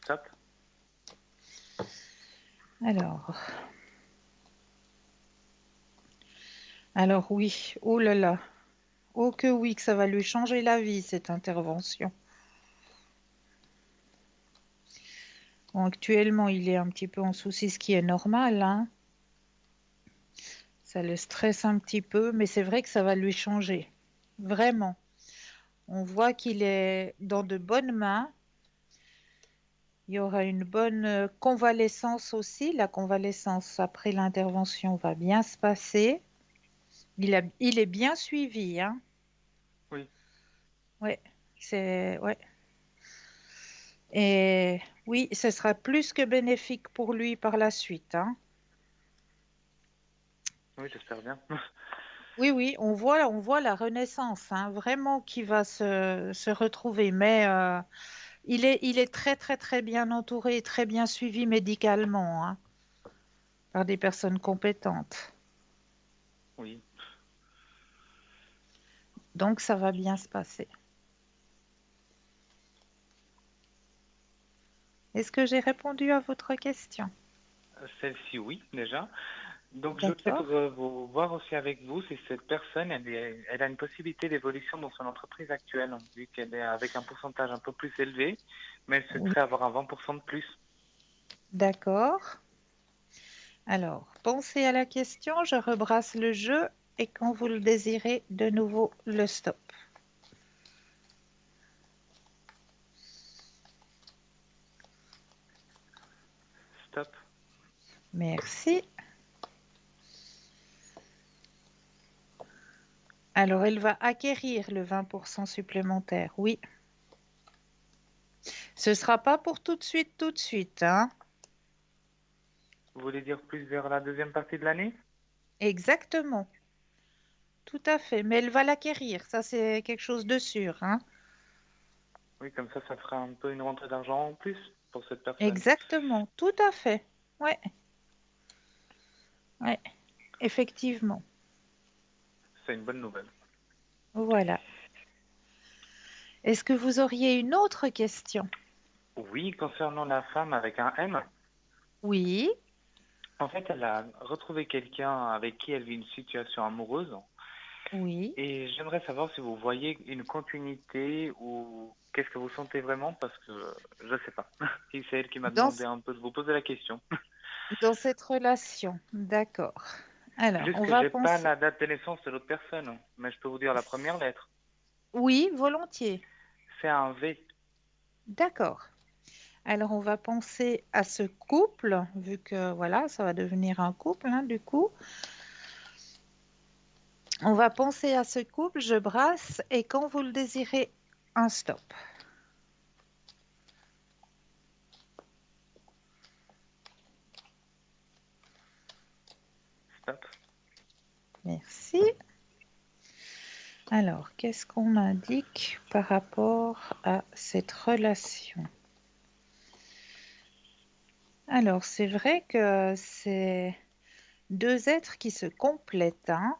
Stop. Alors, alors oui, oh là là, oh que oui, que ça va lui changer la vie, cette intervention. Bon, actuellement, il est un petit peu en souci, ce qui est normal, hein. Ça le stresse un petit peu, mais c'est vrai que ça va lui changer. Vraiment. On voit qu'il est dans de bonnes mains. Il y aura une bonne convalescence aussi. La convalescence après l'intervention va bien se passer. Il est bien suivi, hein. Oui. Ouais, ouais. Et oui, ce sera plus que bénéfique pour lui par la suite, hein. Oui, j'espère bien. Oui, oui, on voit la renaissance, hein, vraiment qui va se retrouver. Mais il est très, très, très bien entouré et très bien suivi médicalement, hein, par des personnes compétentes. Oui. Donc, ça va bien se passer. Est-ce que j'ai répondu à votre question? Celle-ci, oui, déjà. Donc, je veux peut-être D'accord. vous voir aussi avec vous si cette personne, elle a une possibilité d'évolution dans son entreprise actuelle, vu qu'elle est avec un pourcentage un peu plus élevé, mais elle Oui, souhaiterait avoir un 20% de plus. d'accord. Alors, pensez à la question, je rebrasse le jeu et quand vous le désirez, de nouveau le stop. Stop. Merci. Alors, elle va acquérir le 20% supplémentaire, oui. Ce ne sera pas pour tout de suite, hein. Vous voulez dire plus vers la deuxième partie de l'année? Exactement, tout à fait. Mais elle va l'acquérir, ça c'est quelque chose de sûr, hein. Oui, comme ça fera un peu une rentrée d'argent en plus pour cette personne. Exactement, tout à fait. Ouais, ouais, effectivement. C'est une bonne nouvelle. Voilà. Est-ce que vous auriez une autre question? Oui, concernant la femme avec un M, Oui, en fait, elle a retrouvé quelqu'un avec qui elle vit une situation amoureuse. oui. Et j'aimerais savoir si vous voyez une continuité ou qu'est-ce que vous sentez vraiment parce que je sais pas. Si c'est elle qui m'a Dans, demandé un peu de vous poser la question. dans cette relation, d'accord. Alors, Juste on que va j'ai pas penser... la date de naissance de l'autre personne, mais je peux vous dire la première lettre. Oui, volontiers. C'est un V. D'accord. Alors, on va penser à ce couple, vu que voilà, ça va devenir un couple, hein, du coup. On va penser à ce couple, je brasse, et quand vous le désirez, un stop. Stop. Merci. Alors, qu'est-ce qu'on indique par rapport à cette relation? Alors, c'est vrai que c'est deux êtres qui se complètent, hein.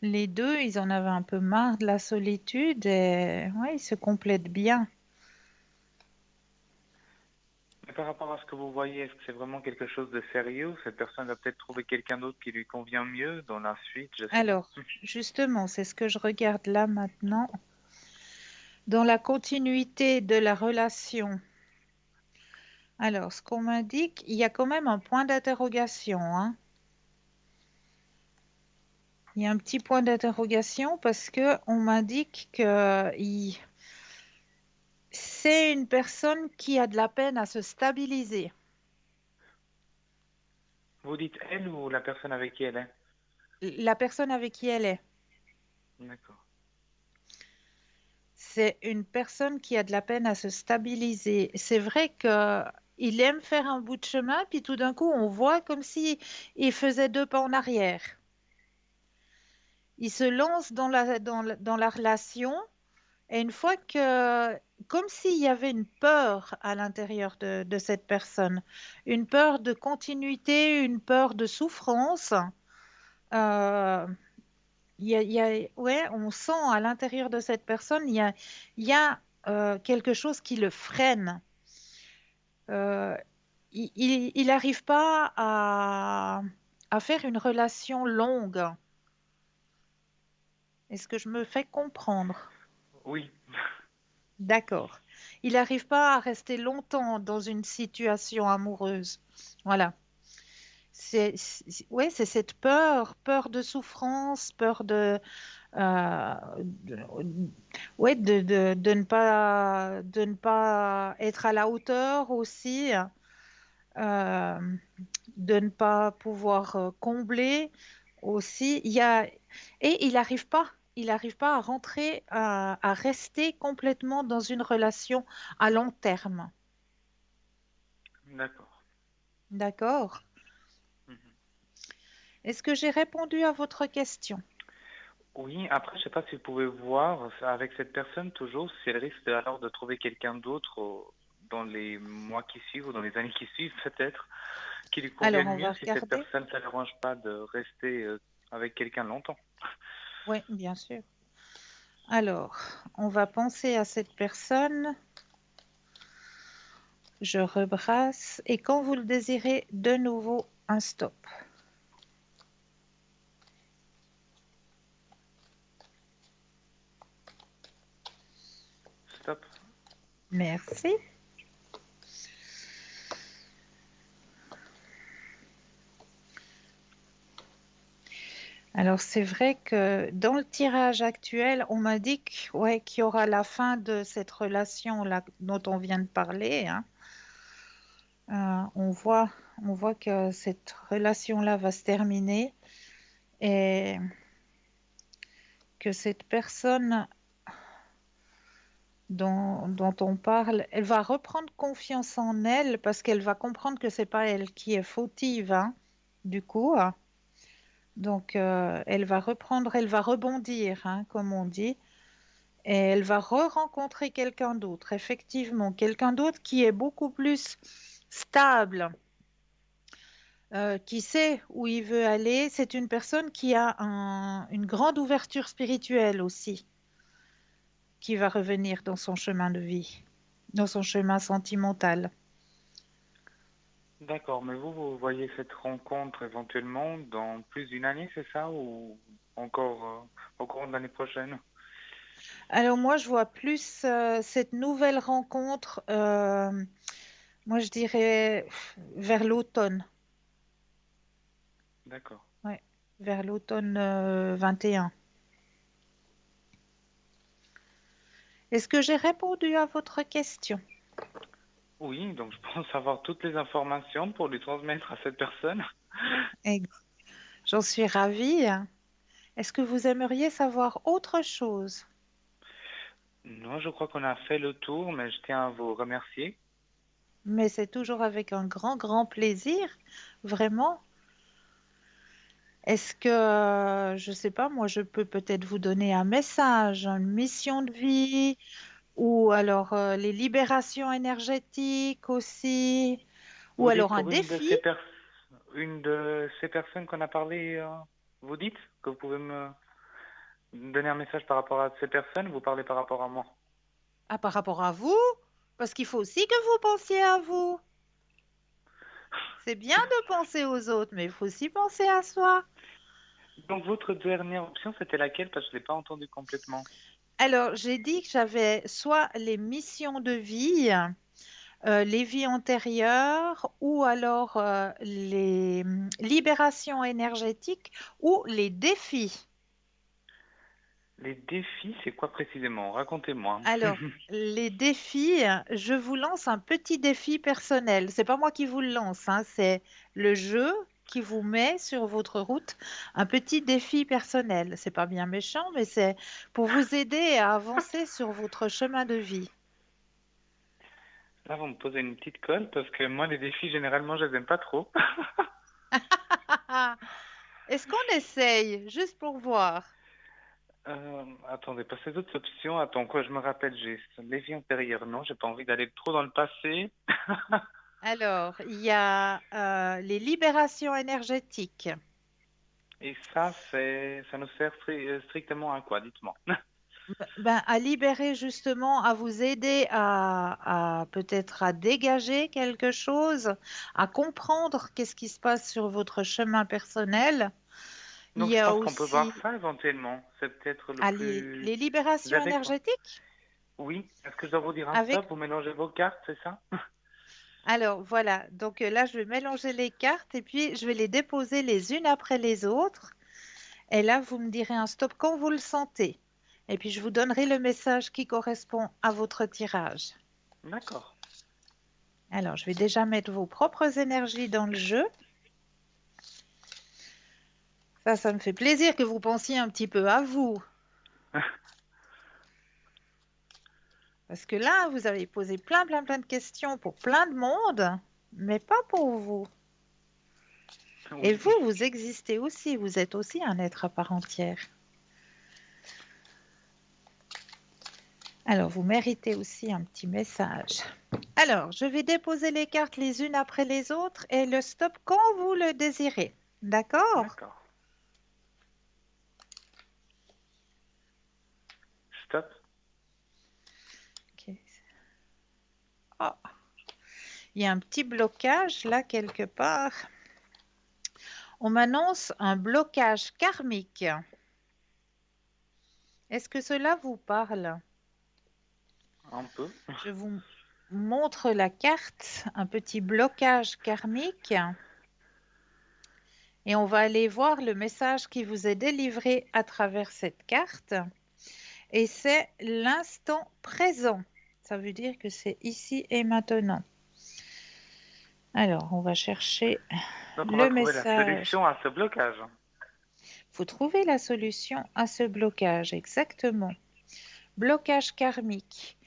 Les deux, ils en avaient un peu marre de la solitude et ouais, ils se complètent bien. Mais par rapport à ce que vous voyez, est-ce que c'est vraiment quelque chose de sérieux? Cette personne va peut-être trouver quelqu'un d'autre qui lui convient mieux dans la suite, je sais pas. Alors, justement, c'est ce que je regarde là maintenant. Dans la continuité de la relation, alors, ce qu'on m'indique, il y a quand même un point d'interrogation, hein. Il y a un petit point d'interrogation parce que on m'indique que c'est une personne qui a de la peine à se stabiliser. Vous dites elle ou la personne avec qui elle est? La personne avec qui elle est, D'accord. c'est une personne qui a de la peine à se stabiliser. C'est vrai que il aime faire un bout de chemin, puis tout d'un coup, on voit comme si il faisait deux pas en arrière. Il se lance dans la relation, et une fois que, comme s'il y avait une peur à l'intérieur de cette personne, une peur de continuité, une peur de souffrance, euh, ouais, on sent à l'intérieur de cette personne, il y a quelque chose qui le freine. Euh, il n'arrive pas à faire une relation longue. Est-ce que je me fais comprendre? Oui. D'accord. Il n'arrive pas à rester longtemps dans une situation amoureuse. Voilà. Ouais, c'est cette peur, peur de souffrance, peur de- ouais, de ne pas être à la hauteur aussi, de ne pas pouvoir combler aussi. Et il n'arrive pas à rentrer, à rester complètement dans une relation à long terme. D'accord. D'accord? Mhm. Est-ce que j'ai répondu à votre question? Oui, après, je sais pas si vous pouvez voir avec cette personne toujours si elle risque alors de trouver quelqu'un d'autre dans les mois qui suivent ou dans les années qui suivent peut-être, qui lui Alors, convienne on va mieux si cette regarder. personne, ça ne dérange pas de rester avec quelqu'un longtemps. Oui, bien sûr. Alors, on va penser à cette personne. Je rebrasse et quand vous le désirez, de nouveau un stop. Stop. Merci. Alors c'est vrai que dans le tirage actuel, on m'indique ouais, qu'il y aura la fin de cette relation-là dont on vient de parler, hein. On voit que cette relation-là va se terminer et que cette personne dont on parle, elle va reprendre confiance en elle parce qu'elle va comprendre que c'est pas elle qui est fautive, hein, du coup. Donc, elle va reprendre, elle va rebondir, hein, comme on dit, et elle va re-rencontrer quelqu'un d'autre, effectivement, quelqu'un d'autre qui est beaucoup plus stable, qui sait où il veut aller. C'est une personne qui a une grande ouverture spirituelle aussi, qui va revenir dans son chemin de vie, dans son chemin sentimental. D'accord, mais vous voyez cette rencontre éventuellement dans plus d'une année, c'est ça, ou encore au courant de l'année prochaine? Alors moi, je vois plus cette nouvelle rencontre, moi je dirais vers l'automne. D'accord. Ouais, vers l'automne 21. Est-ce que j'ai répondu à votre question? Oui, donc je pense avoir toutes les informations pour lui transmettre à cette personne. Ex- J'en suis ravie. Est-ce que vous aimeriez savoir autre chose? Non, je crois qu'on a fait le tour, mais je tiens à vous remercier. Mais c'est toujours avec un grand, grand plaisir, vraiment. Est-ce que, je sais pas, moi, je peux peut-être vous donner un message, une mission de vie, ou alors les libérations énergétiques aussi, ou Vous dites alors un pour défi. une de ces personnes qu'on a parlé, vous dites que vous pouvez me donner un message par rapport à ces personnes, vous parlez par rapport à moi. Ah, par rapport à vous, parce qu'il faut aussi que vous pensiez à vous. C'est bien de penser aux autres, mais il faut aussi penser à soi. Donc votre dernière option, c'était laquelle? Parce que je ne l'ai pas entendu complètement. Alors, j'ai dit que j'avais soit les missions de vie, les vies antérieures, ou alors les libérations énergétiques, ou les défis. Les défis, c'est quoi précisément? Racontez-moi. Alors, les défis, je vous lance un petit défi personnel. C'est pas moi qui vous le lance, hein, c'est le jeu qui vous met sur votre route un petit défi personnel. C'est pas bien méchant, mais c'est pour vous aider à avancer sur votre chemin de vie. Là, vous me posez une petite colle parce que moi, les défis, généralement, je les aime pas trop. Est-ce qu'on essaye, juste pour voir? Attendez, parce que les autres options, attends, quoi, je me rappelle, j'ai les vies antérieures, non, j'ai pas envie d'aller trop dans le passé. Alors, il y a les libérations énergétiques. Et ça nous sert strictement à quoi, dites-moi. Ben, à libérer justement, à vous aider à peut-être à dégager quelque chose, à comprendre qu'est-ce qui se passe sur votre chemin personnel. Il Donc, y je a pense qu'on peut voir aussi ça éventuellement. C'est peut-être le plus les libérations adéquat. énergétiques Oui, est-ce que je dois vous dire un avec. stop? Vous mélangez vos cartes, c'est ça? Alors voilà, donc là je vais mélanger les cartes et puis je vais les déposer les unes après les autres. Et là vous me direz un stop quand vous le sentez. Et puis je vous donnerai le message qui correspond à votre tirage. D'accord. Alors je vais déjà mettre vos propres énergies dans le jeu. Ça me fait plaisir que vous pensiez un petit peu à vous. Parce que là, vous avez posé plein, plein, plein de questions pour plein de monde, mais pas pour vous. Et Oui. vous, vous existez aussi, vous êtes aussi un être à part entière. Alors, vous méritez aussi un petit message. Alors, je vais déposer les cartes les unes après les autres et le stop quand vous le désirez. D'accord? D'accord. Stop. Ok. Oh, il y a un petit blocage là quelque part. On m'annonce un blocage karmique. Est-ce que cela vous parle? Un peu. Je vous montre la carte, un petit blocage karmique, et on va aller voir le message qui vous est délivré à travers cette carte. Et c'est l'instant présent. Ça veut dire que c'est ici et maintenant. Alors, on va chercher Donc, on va le trouver la message. solution à ce blocage. Il faut trouver la solution à ce blocage, exactement. Blocage karmique.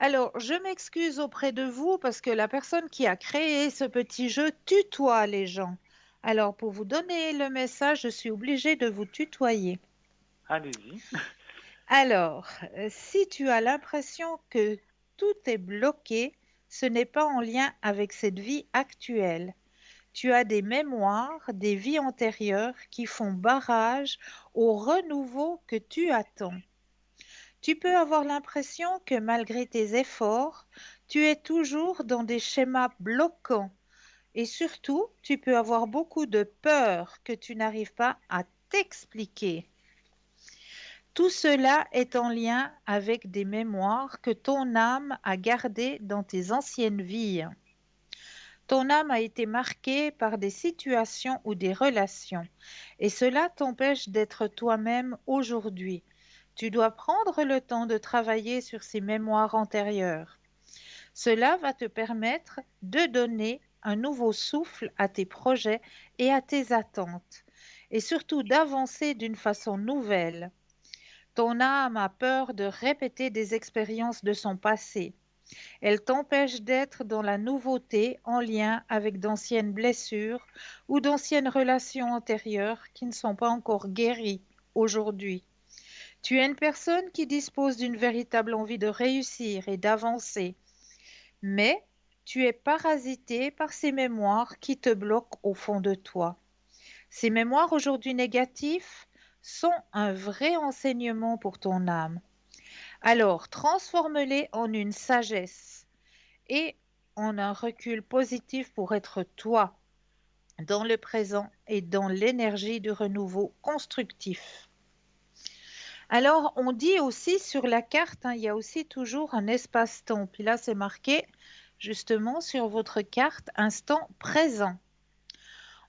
Alors, je m'excuse auprès de vous parce que la personne qui a créé ce petit jeu tutoie les gens. Alors, pour vous donner le message, je suis obligée de vous tutoyer. Allez-y. Alors, si tu as l'impression que tout est bloqué, ce n'est pas en lien avec cette vie actuelle. Tu as des mémoires, des vies antérieures qui font barrage au renouveau que tu attends. Tu peux avoir l'impression que malgré tes efforts, tu es toujours dans des schémas bloquants et surtout, tu peux avoir beaucoup de peur que tu n'arrives pas à t'expliquer. Tout cela est en lien avec des mémoires que ton âme a gardées dans tes anciennes vies. Ton âme a été marquée par des situations ou des relations, et cela t'empêche d'être toi-même aujourd'hui. Tu dois prendre le temps de travailler sur ces mémoires antérieures. Cela va te permettre de donner un nouveau souffle à tes projets et à tes attentes, et surtout d'avancer d'une façon nouvelle. Ton âme a peur de répéter des expériences de son passé. Elle t'empêche d'être dans la nouveauté en lien avec d'anciennes blessures ou d'anciennes relations antérieures qui ne sont pas encore guéries aujourd'hui. Tu es une personne qui dispose d'une véritable envie de réussir et d'avancer, mais tu es parasité par ces mémoires qui te bloquent au fond de toi. Ces mémoires aujourd'hui négatives sont un vrai enseignement pour ton âme. Alors, transforme-les en une sagesse et en un recul positif pour être toi dans le présent et dans l'énergie du renouveau constructif. Alors, on dit aussi sur la carte, il y a aussi toujours un espace-temps. Puis là, c'est marqué justement sur votre carte instant présent.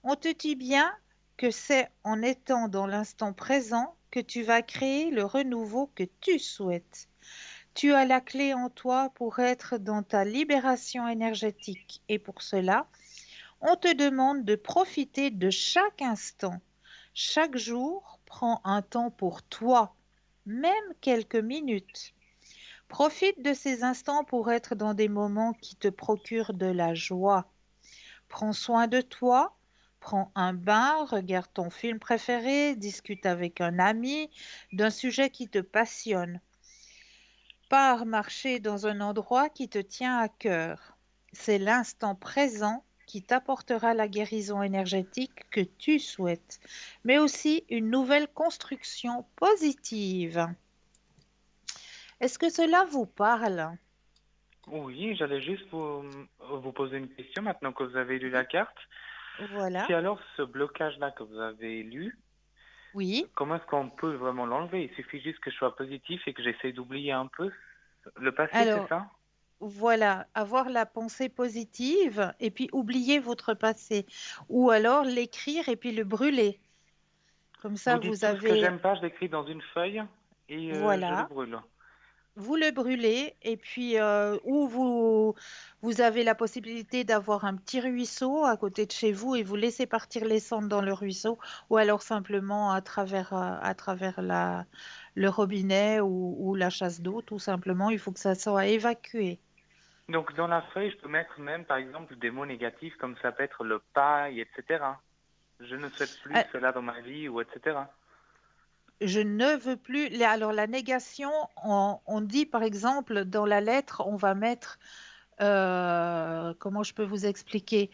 On te dit bien que c'est en étant dans l'instant présent que tu vas créer le renouveau que tu souhaites. Tu as la clé en toi pour être dans ta libération énergétique et pour cela, on te demande de profiter de chaque instant. Chaque jour, prends un temps pour toi, même quelques minutes. Profite de ces instants pour être dans des moments qui te procurent de la joie. Prends soin de toi, prends un bain, regarde ton film préféré, discute avec un ami d'un sujet qui te passionne. Pars marcher dans un endroit qui te tient à cœur. C'est l'instant présent qui t'apportera la guérison énergétique que tu souhaites, mais aussi une nouvelle construction positive. Est-ce que cela vous parle? Oui, j'allais juste vous poser une question maintenant que vous avez lu la carte. Voilà. Si alors ce blocage-là que vous avez lu, Oui. comment est-ce qu'on peut vraiment l'enlever? Il suffit juste que je sois positif et que j'essaie d'oublier un peu le passé, c'est Alors, ça? voilà, avoir la pensée positive et puis oublier votre passé. Ou alors l'écrire et puis le brûler. Comme Vous ça, dites vous tout ce que avez, j'aime pas, je l'écris dans une feuille et je le voilà, brûle. vous le brûlez et puis ou vous avez la possibilité d'avoir un petit ruisseau à côté de chez vous et vous laissez partir les cendres dans le ruisseau ou alors simplement à travers le robinet ou la chasse d'eau, tout simplement. Il faut que ça soit évacué. Donc dans la feuille, je peux mettre même par exemple des mots négatifs comme ça peut être le paille, etc. Je ne souhaite plus Ah, cela dans ma vie ou etc. je ne veux plus. Alors la négation, on dit par exemple dans la lettre, on va mettre, comment je peux vous expliquer?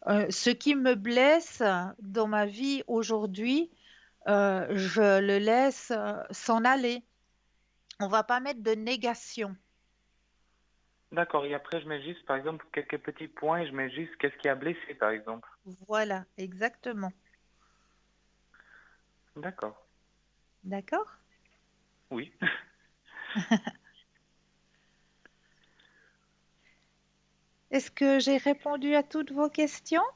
Ce qui me blesse dans ma vie aujourd'hui, je le laisse s'en aller. On va pas mettre de négation. D'accord, et après je mets juste par exemple quelques petits points et je mets juste qu'est-ce qui a blessé par exemple. Voilà, exactement. D'accord, D'accord? oui. Est-ce que j'ai répondu à toutes vos questions?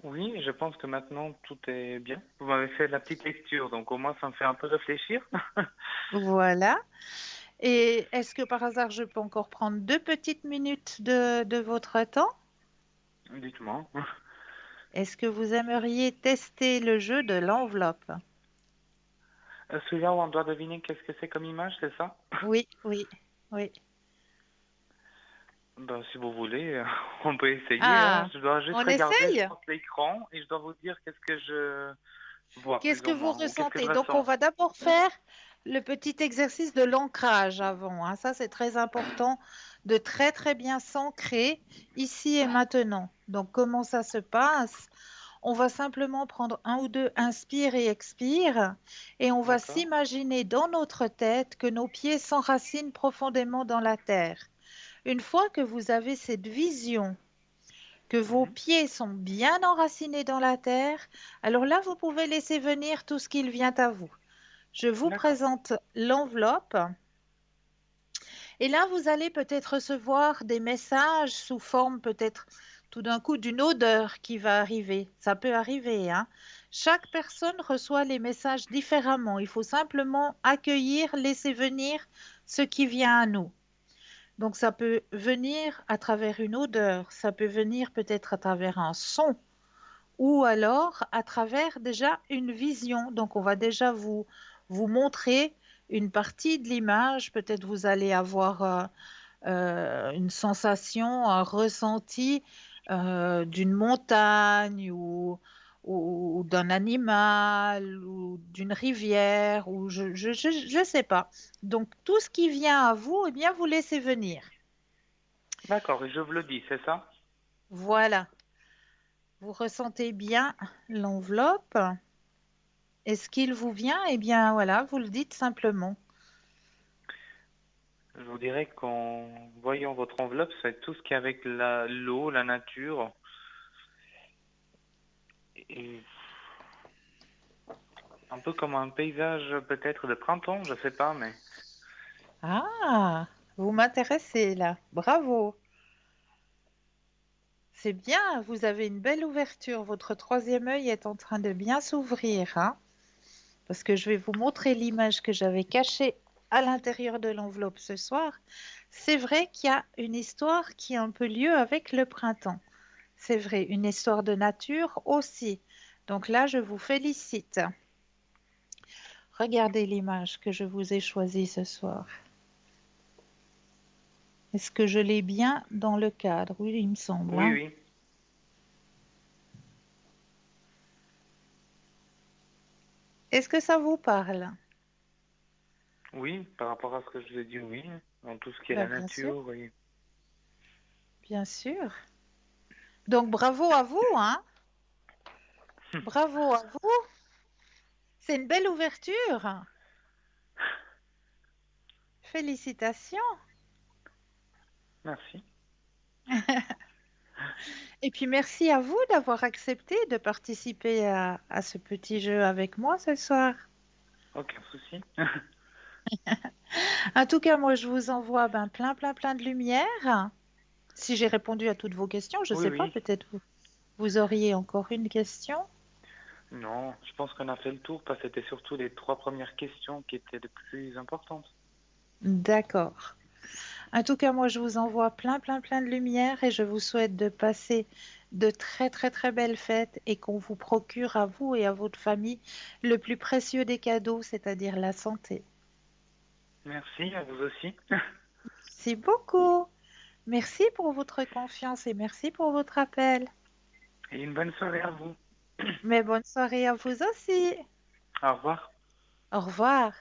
Oui, je pense que maintenant tout est bien. Vous m'avez fait la petite lecture, donc au moins ça me fait un peu réfléchir. Voilà. Et est-ce que par hasard, je peux encore prendre 2 petites minutes de votre temps? Dites-moi. Est-ce que vous aimeriez tester le jeu de l'enveloppe? Celui-là où on doit deviner qu'est-ce que c'est comme image, c'est ça? Oui, oui, oui. Ben, si vous voulez, on peut essayer, hein. Ah, Je dois juste on regarder, je essaye? pense, l'écran et je dois vous dire qu'est-ce que je vois, Qu'est-ce plus que ou vous moins, ou qu'est-ce que je ressentez? Donc, on ressens. va d'abord faire le petit exercice de l'ancrage avant, hein. Ça, c'est très important de très, très bien s'ancrer ici et maintenant. Donc, comment ça se passe? On va simplement prendre un ou deux inspire et expire et on va D'accord? s'imaginer dans notre tête que nos pieds s'enracinent profondément dans la terre. Une fois que vous avez cette vision, que vos Mhm. pieds sont bien enracinés dans la terre, alors là, vous pouvez laisser venir tout ce qu'il vient à vous. Je vous D'accord. présente l'enveloppe et là, vous allez peut-être recevoir des messages sous forme peut-être tout d'un coup d'une odeur qui va arriver. Ça peut arriver, hein. Chaque personne reçoit les messages différemment. Il faut simplement accueillir, laisser venir ce qui vient à nous. Donc ça peut venir à travers une odeur, ça peut venir peut-être à travers un son ou alors à travers déjà une vision. Donc on va déjà vous montrer une partie de l'image. Peut-être vous allez avoir une sensation, un ressenti d'une montagne ou d'un animal ou d'une rivière ou je sais pas. Donc tout ce qui vient à vous, eh bien vous laissez venir. D'accord, et je vous le dis, c'est ça? Voilà. Vous ressentez bien l'enveloppe. Et ce qu'il vous vient, eh bien voilà, vous le dites simplement. Je vous dirais qu'en voyant votre enveloppe, c'est tout ce qui est avec l'eau, la nature, et un peu comme un paysage peut-être de printemps, je sais pas, mais Ah, vous m'intéressez là. Bravo. C'est bien, vous avez une belle ouverture. Votre troisième œil est en train de bien s'ouvrir, hein, parce que je vais vous montrer l'image que j'avais cachée à l'intérieur de l'enveloppe ce soir. C'est vrai qu'il y a une histoire qui a un peu lieu avec le printemps. C'est vrai, une histoire de nature aussi. Donc là, je vous félicite. Regardez l'image que je vous ai choisie ce soir. Est-ce que je l'ai bien dans le cadre? Oui, il me semble, oui, hein. oui, Est-ce que ça vous parle? oui, par rapport à ce que je vous ai dit, oui, dans tout ce qui est Ben, la nature, oui. bien sûr. Donc bravo à vous, hein? Bravo à vous. C'est une belle ouverture. Félicitations. Merci, Et puis merci à vous d'avoir accepté de participer à ce petit jeu avec moi ce soir. aucun souci. En tout cas, moi, je vous envoie ben, plein de lumière. Si j'ai répondu à toutes vos questions, je ne Oui, sais pas, oui, peut-être vous auriez encore une question. non, je pense qu'on a fait le tour parce que c'était surtout les trois premières questions qui étaient les plus importantes. D'accord. En tout cas, moi, je vous envoie plein de lumière et je vous souhaite de passer de très belles fêtes et qu'on vous procure à vous et à votre famille le plus précieux des cadeaux, c'est-à-dire la santé. Merci, à vous aussi. Merci beaucoup. Merci pour votre confiance et merci pour votre appel. Et une bonne soirée à vous. Mais bonne soirée à vous aussi. Au revoir. Au revoir.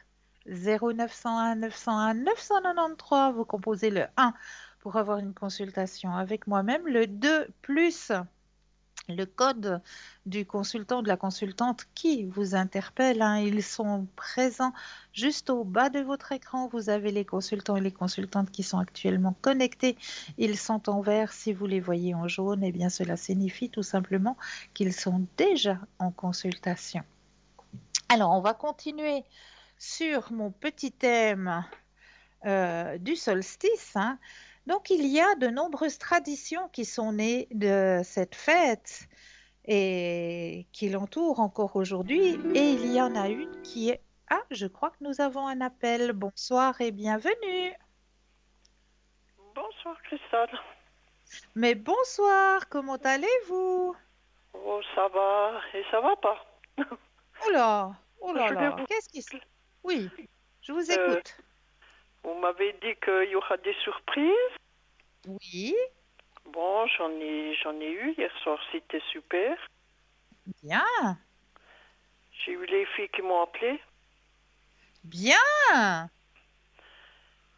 0901 901 993, vous composez le 1 pour avoir une consultation avec moi-même, le 2 plus le code du consultant ou de la consultante qui vous interpelle, hein. Ils sont présents juste au bas de votre écran. Vous avez les consultants et les consultantes qui sont actuellement connectés. Ils sont en vert. Si vous les voyez en jaune, eh bien cela signifie tout simplement qu'ils sont déjà en consultation. Alors, on va continuer sur mon petit thème du solstice, hein. Donc, il y a de nombreuses traditions qui sont nées de cette fête et qui l'entourent encore aujourd'hui. Et il y en a une qui est... Ah, je crois que nous avons un appel. Bonsoir et bienvenue. Bonsoir Christelle. Mais bonsoir, comment allez-vous? Oh, ça va et ça va pas. Oh Je là voulais là, vous. qu'est-ce qui se... Oui, je vous euh, écoute. Vous m'avez dit qu'il y aura des surprises. Oui, Bon, j'en ai eu hier soir, c'était super. bien, J'ai eu les filles qui m'ont appelé, bien.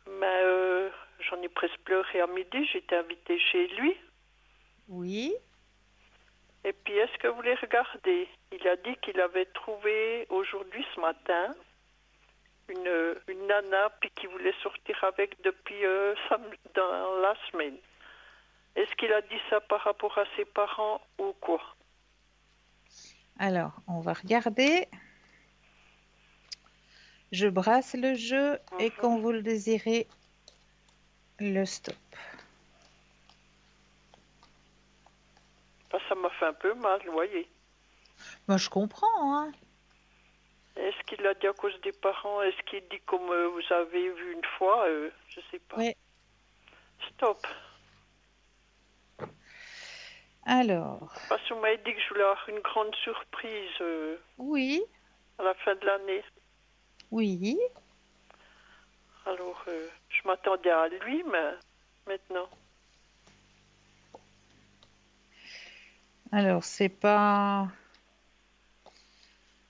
mais j'en ai presque pleuré à midi. J'étais invitée chez lui. Oui. Et puis, est-ce que vous les regardez? Il a dit qu'il avait trouvé aujourd'hui, ce matin, une nana, puis qu'il voulait sortir avec depuis dans la semaine. Est-ce qu'il a dit ça par rapport à ses parents ou quoi? Alors, on va regarder. Je brasse le jeu et Mhm. quand vous le désirez, le stop. Ah, ça m'a fait un peu mal, vous voyez. Moi, je comprends, hein. Est-ce qu'il l'a dit à cause des parents? Est-ce qu'il dit comme vous avez vu une fois? Je sais pas. Ouais. Stop. Alors, Parce que vous m'avez dit que je voulais avoir une grande surprise oui, à la fin de l'année. oui. Alors, je m'attendais à lui, mais maintenant. Alors, c'est pas...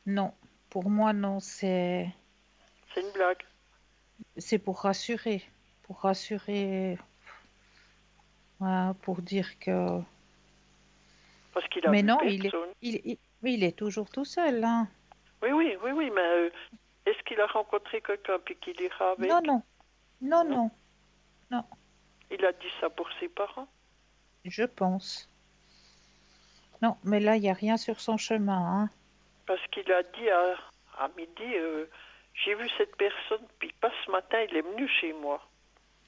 Non, pour moi, non, C'est une blague. c'est pour rassurer. Pour rassurer, voilà, pour dire que... Parce qu'il a Mais vu non, personne. mais il est toujours tout seul, hein. Oui, mais est-ce qu'il a rencontré quelqu'un puis qu'il ira Non, avec? non, non, Non. non, non, Il a dit ça pour ses parents. je pense. Non, mais là, il n'y a rien sur son chemin, hein. Parce qu'il a dit à midi, j'ai vu cette personne, puis pas ce matin, il est venu chez moi.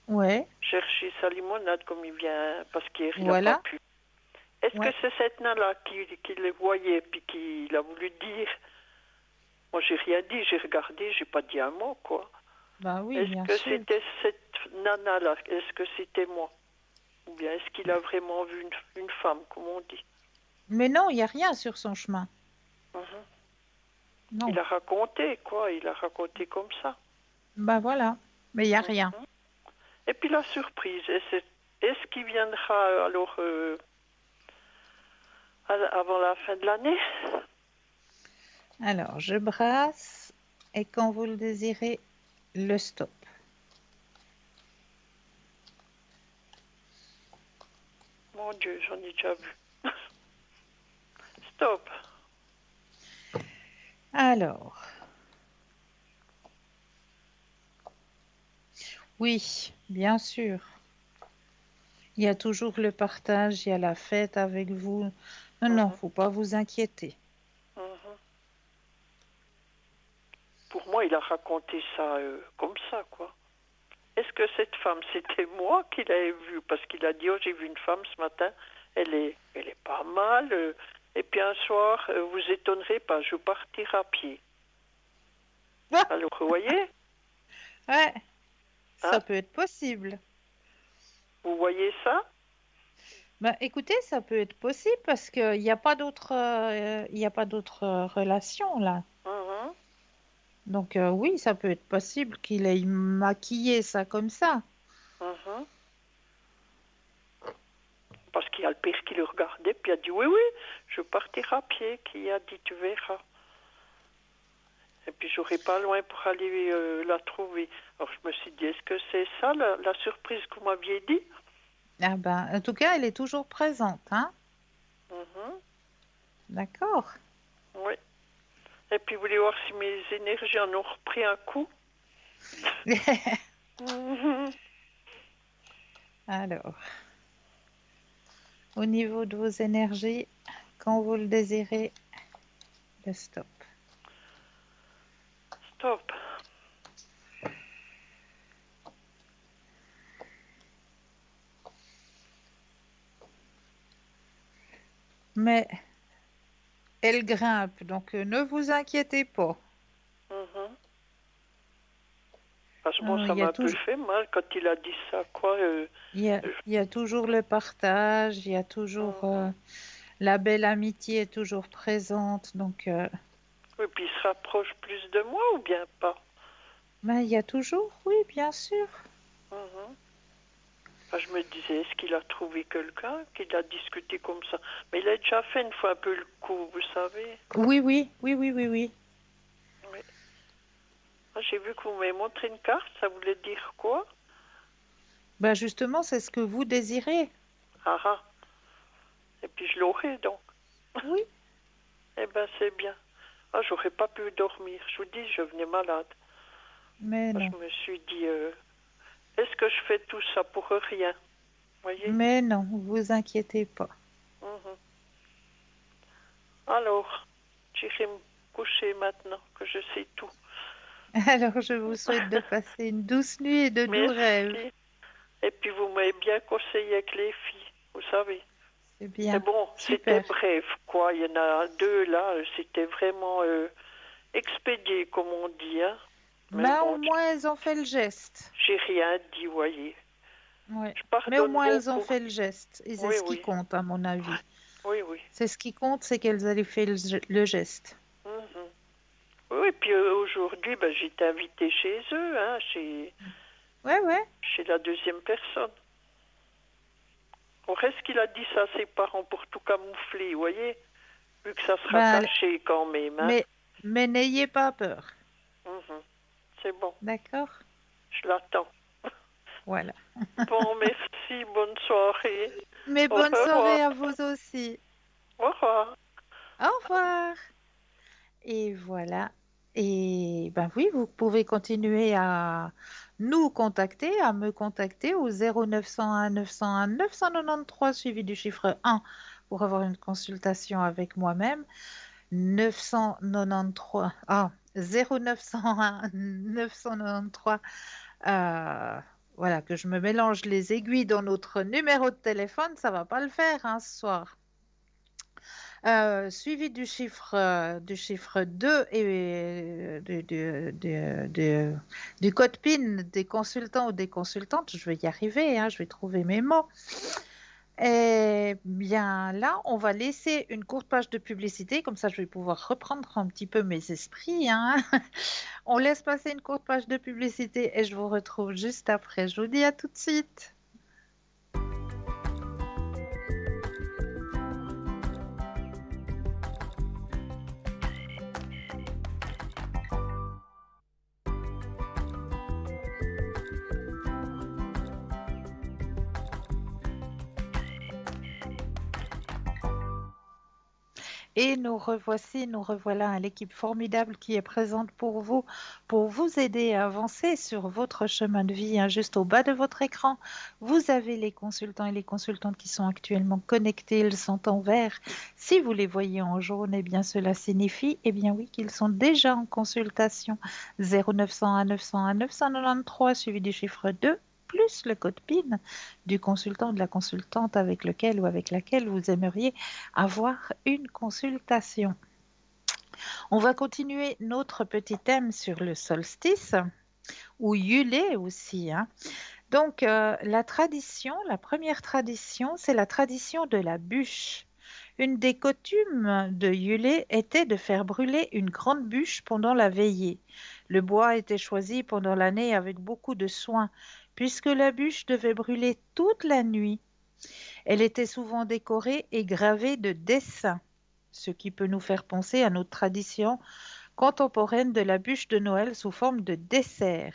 Ouais, Chercher sa limonade comme il vient, parce qu'hier, il n'a pas voilà, pu. Est-ce que ouais. c'est cette nana-là qui le voyait, puis qu'il a voulu dire? Moi, j'ai rien dit, j'ai regardé, j'ai pas dit un mot, quoi. Bah oui, Est-ce bien que sûr. c'était cette nana-là? Est-ce que c'était moi? Ou bien est-ce qu'il a vraiment vu une femme, comme on dit? Mais non, il n'y a rien sur son chemin. Mhm. Non. Il a raconté, quoi. Il a raconté comme ça. Bah voilà, mais il n'y a rien. Mhm. Et puis la surprise, est-ce qu'il viendra alors avant la fin de l'année? Alors, je brasse et quand vous le désirez, le stop. Mon Dieu, j'en ai déjà vu. Stop. Alors, oui, bien sûr. Il y a toujours le partage, il y a la fête avec vous. Non, non, Mhm, faut pas vous inquiéter. mhm. Pour moi, il a raconté ça comme ça, quoi. Est-ce que cette femme, c'était moi qui l'avais vue? Parce qu'il a dit, oh, j'ai vu une femme ce matin, elle est pas mal. Et puis un soir, vous étonnerez pas, je partirai à pied. Alors, vous voyez, Ouais, hein? ça peut être possible. Vous voyez ça? Bah, écoutez, ça peut être possible parce qu'il n'y a pas d'autre, il y a pas d'autre relation là. Mhm, Donc oui, ça peut être possible qu'il ait maquillé ça comme ça. mhm. Parce qu'il y a le père qui le regardait, puis il a dit, oui, oui, je partirai à pied. Qui a dit, tu verras. Et puis, j'aurai pas loin pour aller la trouver. Alors, je me suis dit, est-ce que c'est ça, la surprise que vous m'aviez dit? Ah ben, en tout cas, elle est toujours présente, hein? Mhm, D'accord. oui. Et puis, vous voulez voir si mes énergies en ont repris un coup? Mhm. Alors, au niveau de vos énergies, quand vous le désirez, le stop. Stop. Mais elle grimpe, donc ne vous inquiétez pas. Mhm. Parce que bon, Il ça y m'a a un peu toujours, fait mal quand il a dit ça, quoi. Euh, il y a toujours le partage, il y a toujours mhm. la belle amitié est toujours présente, donc Et puis, il se rapproche plus de moi ou bien pas? ben, il y a toujours, oui, bien sûr. Mhm. Enfin, je me disais, est-ce qu'il a trouvé quelqu'un, qu'il a discuté comme ça? Mais il a déjà fait une fois un peu le coup, vous savez. Oui, oui, oui, oui, oui, oui. Oui. Ah, j'ai vu que vous m'avez montré une carte, ça voulait dire quoi? Ben justement, c'est ce que vous désirez. Ah ah. Et puis je l'aurai donc. Oui, Eh ben c'est bien. Ah, j'aurais pas pu dormir. Je vous dis, je venais malade. mais Ah, non, je me suis dit, est-ce que je fais tout ça pour rien? Voyez? mais non, vous inquiétez pas. Mhm. Alors, j'irai me coucher maintenant que je sais tout. Alors, je vous souhaite de passer une douce nuit et de doux rêves. Merci. Et puis vous m'avez bien conseillé avec les filles, vous savez. C'est Mais bien. bon, c'était Super. bref, quoi. Il y en a deux là, c'était vraiment expédié, comme on dit. Hein. Mais Mais au bon, moins, elles ont fait le geste. j'ai rien dit, voyez. Ouais. Je Mais au pardonne moins, elles ont beaucoup. fait le geste. Et c'est Oui, ce qui oui, compte, à mon avis. oui, oui. C'est ce qui compte, c'est qu'elles aient fait le geste. Mhm. Oui, et puis aujourd'hui, ben, j'ai été invitée chez eux, hein, Ouais, ouais. chez la deuxième personne. Or, est-ce qu'il a dit ça à ses parents pour tout camoufler, vous voyez? Vu que ça sera Ben, caché quand même, hein. mais, mais n'ayez pas peur. Mhm. C'est bon, D'accord? je l'attends. Voilà. Bon, merci, bonne soirée. Mais Au bonne revoir. soirée à vous aussi. Au revoir. Au revoir. Et voilà. Et ben oui, vous pouvez continuer à nous contacter, à me contacter au 0901 901 993 suivi du chiffre 1 pour avoir une consultation avec moi-même. 993, 0901 993, voilà, que je me mélange les aiguilles dans notre numéro de téléphone, ça va pas le faire hein, ce soir. Suivi du chiffre 2 et du code PIN des consultants ou des consultantes. Je vais y arriver, hein, je vais trouver mes mots. Eh bien là, on va laisser une courte page de publicité, comme ça je vais pouvoir reprendre un petit peu mes esprits, hein. On laisse passer une courte page de publicité et je vous retrouve juste après. Je vous dis à tout de suite. Et nous revoici, nous revoilà à l'équipe formidable qui est présente pour vous aider à avancer sur votre chemin de vie, hein. Juste au bas de votre écran, vous avez les consultants et les consultantes qui sont actuellement connectés, ils sont en vert. Si vous les voyez en jaune, eh bien cela signifie, eh bien oui, qu'ils sont déjà en consultation. 0901 901 993 suivi du chiffre 2 plus le code PIN du consultant ou de la consultante avec lequel ou avec laquelle vous aimeriez avoir une consultation. On va continuer notre petit thème sur le solstice, ou Yule aussi, hein. Donc, la première tradition, c'est la tradition de la bûche. Une des coutumes de Yule était de faire brûler une grande bûche pendant la veillée. Le bois était choisi pendant l'année avec beaucoup de soin, puisque la bûche devait brûler toute la nuit. Elle était souvent décorée et gravée de dessins, ce qui peut nous faire penser à notre tradition contemporaine de la bûche de Noël sous forme de dessert.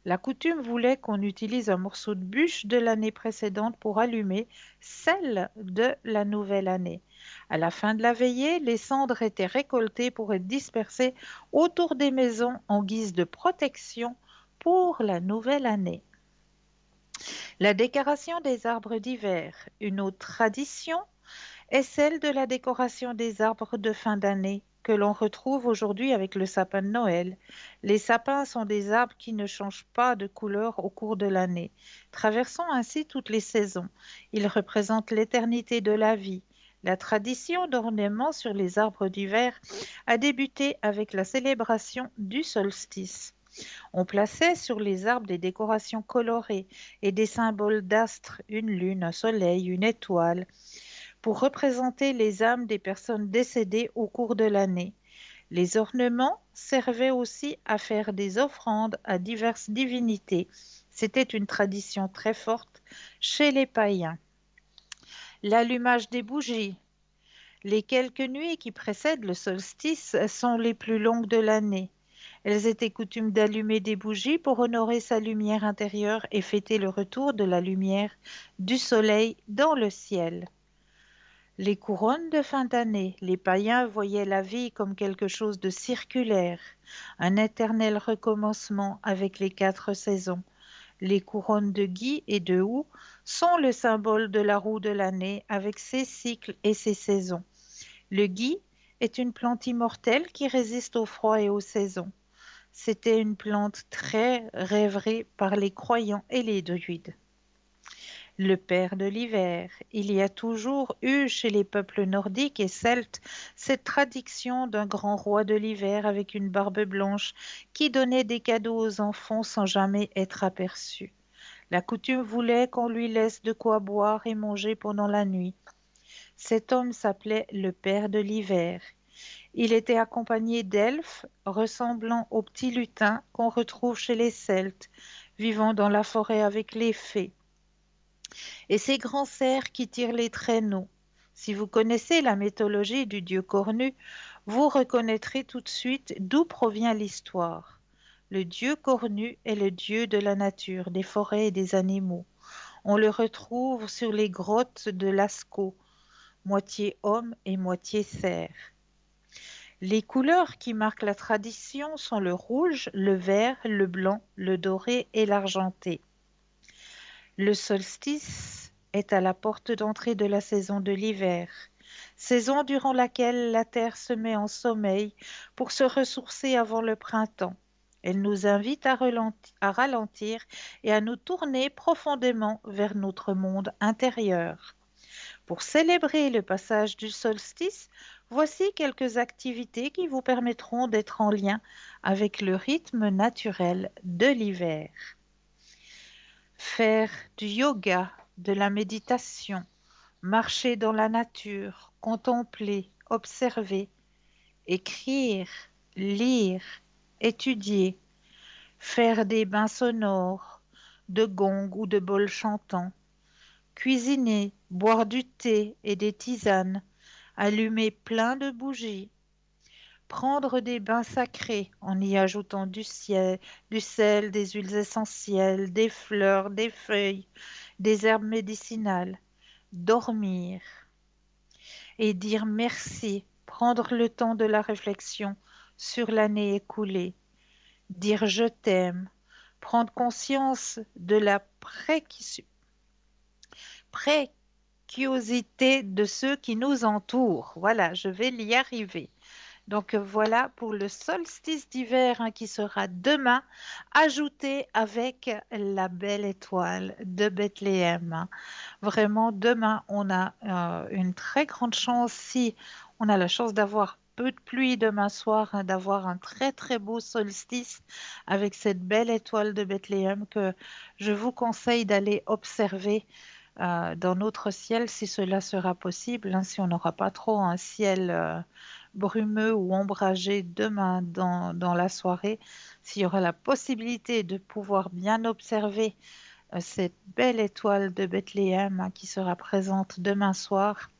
La coutume voulait qu'on utilise un morceau de bûche de l'année précédente pour allumer celle de la nouvelle année. À la fin de la veillée, les cendres étaient récoltées pour être dispersées autour des maisons en guise de protection pour la nouvelle année. La décoration des arbres d'hiver. Une autre tradition est celle de la décoration des arbres de fin d'année que l'on retrouve aujourd'hui avec le sapin de Noël. Les sapins sont des arbres qui ne changent pas de couleur au cours de l'année, traversant ainsi toutes les saisons. Ils représentent l'éternité de la vie. La tradition d'ornement sur les arbres d'hiver a débuté avec la célébration du solstice. On plaçait sur les arbres des décorations colorées et des symboles d'astres, une lune, un soleil, une étoile, pour représenter les âmes des personnes décédées au cours de l'année. Les ornements servaient aussi à faire des offrandes à diverses divinités. C'était une tradition très forte chez les païens. L'allumage des bougies. Les quelques nuits qui précèdent le solstice sont les plus longues de l'année. Elles étaient coutumes d'allumer des bougies pour honorer sa lumière intérieure et fêter le retour de la lumière du soleil dans le ciel. Les couronnes de fin d'année. Les païens voyaient la vie comme quelque chose de circulaire, un éternel recommencement avec les 4 saisons. Les couronnes de gui et de houx sont le symbole de la roue de l'année avec ses cycles et ses saisons. Le gui est une plante immortelle qui résiste au froid et aux saisons. C'était une plante très rêvée par les croyants et les druides. Le père de l'hiver. Il y a toujours eu chez les peuples nordiques et celtes cette tradition d'un grand roi de l'hiver avec une barbe blanche qui donnait des cadeaux aux enfants sans jamais être aperçu. La coutume voulait qu'on lui laisse de quoi boire et manger pendant la nuit. Cet homme s'appelait le père de l'hiver. Il était accompagné d'elfes ressemblant aux petits lutins qu'on retrouve chez les Celtes, vivant dans la forêt avec les fées, et ces grands cerfs qui tirent les traîneaux. Si vous connaissez la mythologie du dieu cornu, vous reconnaîtrez tout de suite d'où provient l'histoire. Le dieu cornu est le dieu de la nature, des forêts et des animaux. On le retrouve sur les grottes de Lascaux, moitié homme et moitié cerf. Les couleurs qui marquent la tradition sont le rouge, le vert, le blanc, le doré et l'argenté. Le solstice est à la porte d'entrée de la saison de l'hiver, saison durant laquelle la terre se met en sommeil pour se ressourcer avant le printemps. Elle nous invite à ralentir et à nous tourner profondément vers notre monde intérieur. Pour célébrer le passage du solstice, voici quelques activités qui vous permettront d'être en lien avec le rythme naturel de l'hiver. Faire du yoga, de la méditation, marcher dans la nature, contempler, observer, écrire, lire, étudier, faire des bains sonores, de gongs ou de bols chantants, cuisiner, boire du thé et des tisanes, allumer plein de bougies, prendre des bains sacrés en y ajoutant du sel, des huiles essentielles, des fleurs, des feuilles, des herbes médicinales, dormir et dire merci, prendre le temps de la réflexion sur l'année écoulée, dire je t'aime, prendre conscience de la préciosité de ceux qui nous entourent. Voilà, je vais y arriver. Donc voilà pour le solstice d'hiver qui sera demain, ajouté avec la belle étoile de Bethléem. Vraiment, demain, on a une très grande chance, si on a la chance d'avoir peu de pluie demain soir, d'avoir un très très beau solstice avec cette belle étoile de Bethléem que je vous conseille d'aller observer dans notre ciel si cela sera possible, si on n'aura pas trop un ciel brumeux ou ombragé demain dans la soirée, s'il y aura la possibilité de pouvoir bien observer cette belle étoile de Bethléem qui sera présente demain soir,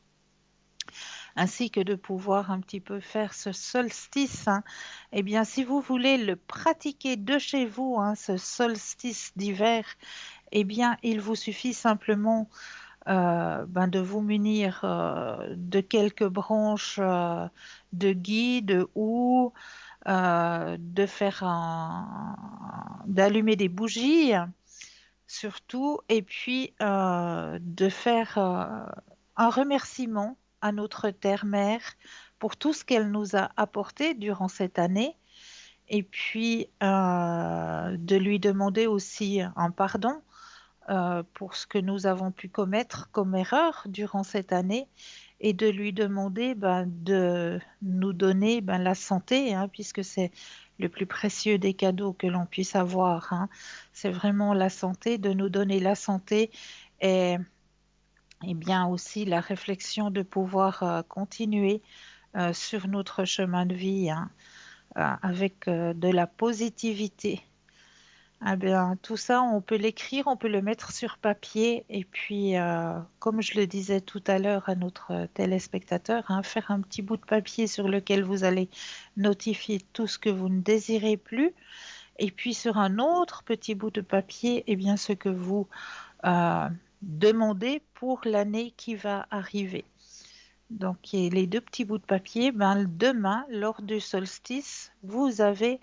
ainsi que de pouvoir un petit peu faire ce solstice. Eh bien, si vous voulez le pratiquer de chez vous, ce solstice d'hiver, eh bien, il vous suffit simplement de vous munir de quelques branches de gui, de houx, d'allumer des bougies surtout, et puis de faire un remerciement à notre terre-mère pour tout ce qu'elle nous a apporté durant cette année, et puis de lui demander aussi un pardon pour ce que nous avons pu commettre comme erreur durant cette année, et de lui demander de nous donner la santé, puisque c'est le plus précieux des cadeaux que l'on puisse avoir. C'est vraiment la santé, de nous donner la santé et bien aussi la réflexion de pouvoir continuer sur notre chemin de vie avec de la positivité. Ah bien, tout ça, on peut l'écrire, on peut le mettre sur papier et puis, comme je le disais tout à l'heure à notre téléspectateur, faire un petit bout de papier sur lequel vous allez notifier tout ce que vous ne désirez plus, et puis sur un autre petit bout de papier, eh bien, ce que vous demandez pour l'année qui va arriver. Donc, et les deux petits bouts de papier, demain, lors du solstice, vous avez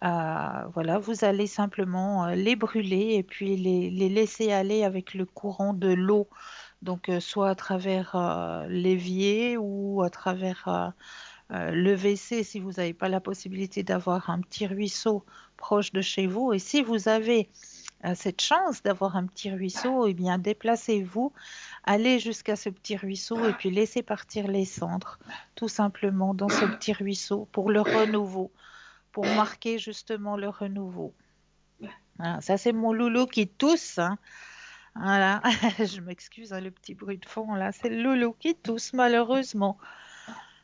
voilà, vous allez simplement les brûler et puis les laisser aller avec le courant de l'eau, donc soit à travers l'évier ou à travers le WC si vous n'avez pas la possibilité d'avoir un petit ruisseau proche de chez vous. Et si vous avez cette chance d'avoir un petit ruisseau, eh bien déplacez-vous, allez jusqu'à ce petit ruisseau et puis laissez partir les cendres, tout simplement dans ce petit ruisseau pour le renouveau, pour marquer justement le renouveau. Voilà, ça c'est mon loulou qui tousse, hein. Voilà, je m'excuse, hein, le petit bruit de fond là, c'est le loulou qui tousse malheureusement.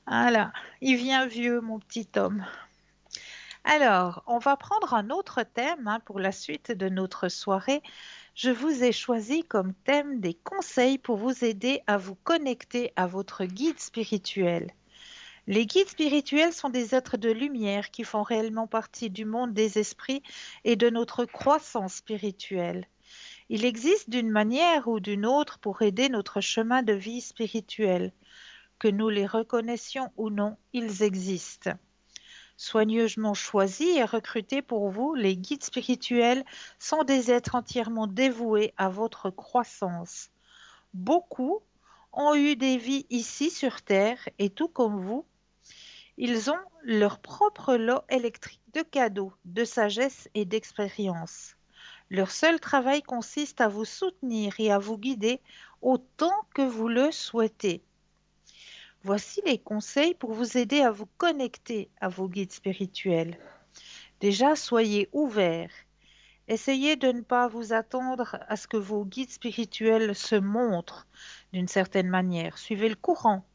Voilà, il vient vieux mon petit homme. Alors, on va prendre un autre thème hein, pour la suite de notre soirée. Je vous ai choisi comme thème des conseils pour vous aider à vous connecter à votre guide spirituel. Les guides spirituels sont des êtres de lumière qui font réellement partie du monde des esprits et de notre croissance spirituelle. Il existe d'une manière ou d'une autre pour aider notre chemin de vie spirituel. Que nous les reconnaissions ou non, ils existent. Soigneusement choisis et recrutés pour vous, les guides spirituels sont des êtres entièrement dévoués à votre croissance. Beaucoup ont eu des vies ici sur Terre et tout comme vous, ils ont leur propre lot électrique de cadeaux, de sagesse et d'expérience. Leur seul travail consiste à vous soutenir et à vous guider autant que vous le souhaitez. Voici les conseils pour vous aider à vous connecter à vos guides spirituels. Déjà, soyez ouverts. Essayez de ne pas vous attendre à ce que vos guides spirituels se montrent d'une certaine manière. Suivez le courant.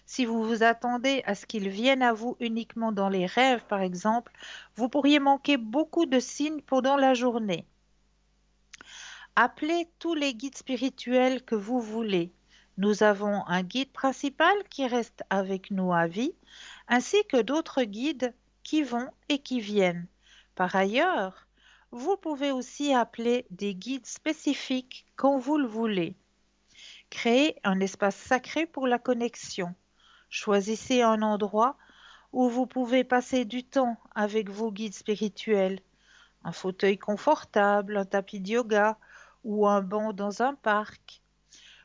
Si vous vous attendez à ce qu'ils viennent à vous uniquement dans les rêves, par exemple, vous pourriez manquer beaucoup de signes pendant la journée. Appelez tous les guides spirituels que vous voulez. Nous avons un guide principal qui reste avec nous à vie, ainsi que d'autres guides qui vont et qui viennent. Par ailleurs, vous pouvez aussi appeler des guides spécifiques quand vous le voulez. Créez un espace sacré pour la connexion. Choisissez un endroit où vous pouvez passer du temps avec vos guides spirituels. Un fauteuil confortable, un tapis de yoga ou un banc dans un parc.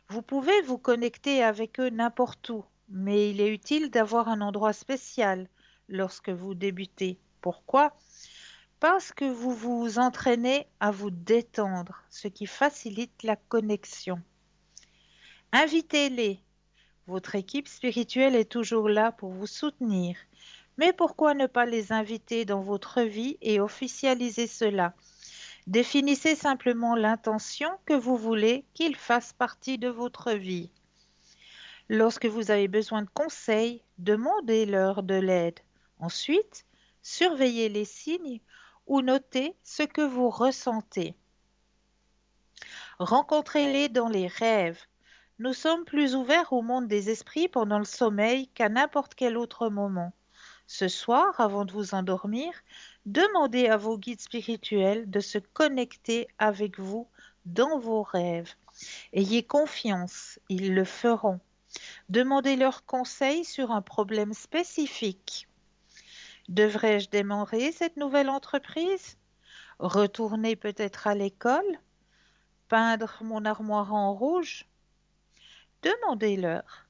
Vous pouvez vous connecter avec eux n'importe où, mais il est utile d'avoir un endroit spécial lorsque vous débutez. Pourquoi? Parce que vous vous entraînez à vous détendre, ce qui facilite la connexion. Invitez-les. Votre équipe spirituelle est toujours là pour vous soutenir. Mais pourquoi ne pas les inviter dans votre vie et officialiser cela? Définissez simplement l'intention que vous voulez qu'ils fassent partie de votre vie. Lorsque vous avez besoin de conseils, demandez-leur de l'aide. Ensuite, surveillez les signes ou notez ce que vous ressentez. Rencontrez-les dans les rêves. Nous sommes plus ouverts au monde des esprits pendant le sommeil qu'à n'importe quel autre moment. Ce soir, avant de vous endormir, demandez à vos guides spirituels de se connecter avec vous dans vos rêves. Ayez confiance, ils le feront. Demandez leurs conseils sur un problème spécifique. Devrais-je démarrer cette nouvelle entreprise? Retourner peut-être à l'école? Peindre mon armoire en rouge? Demandez-leur.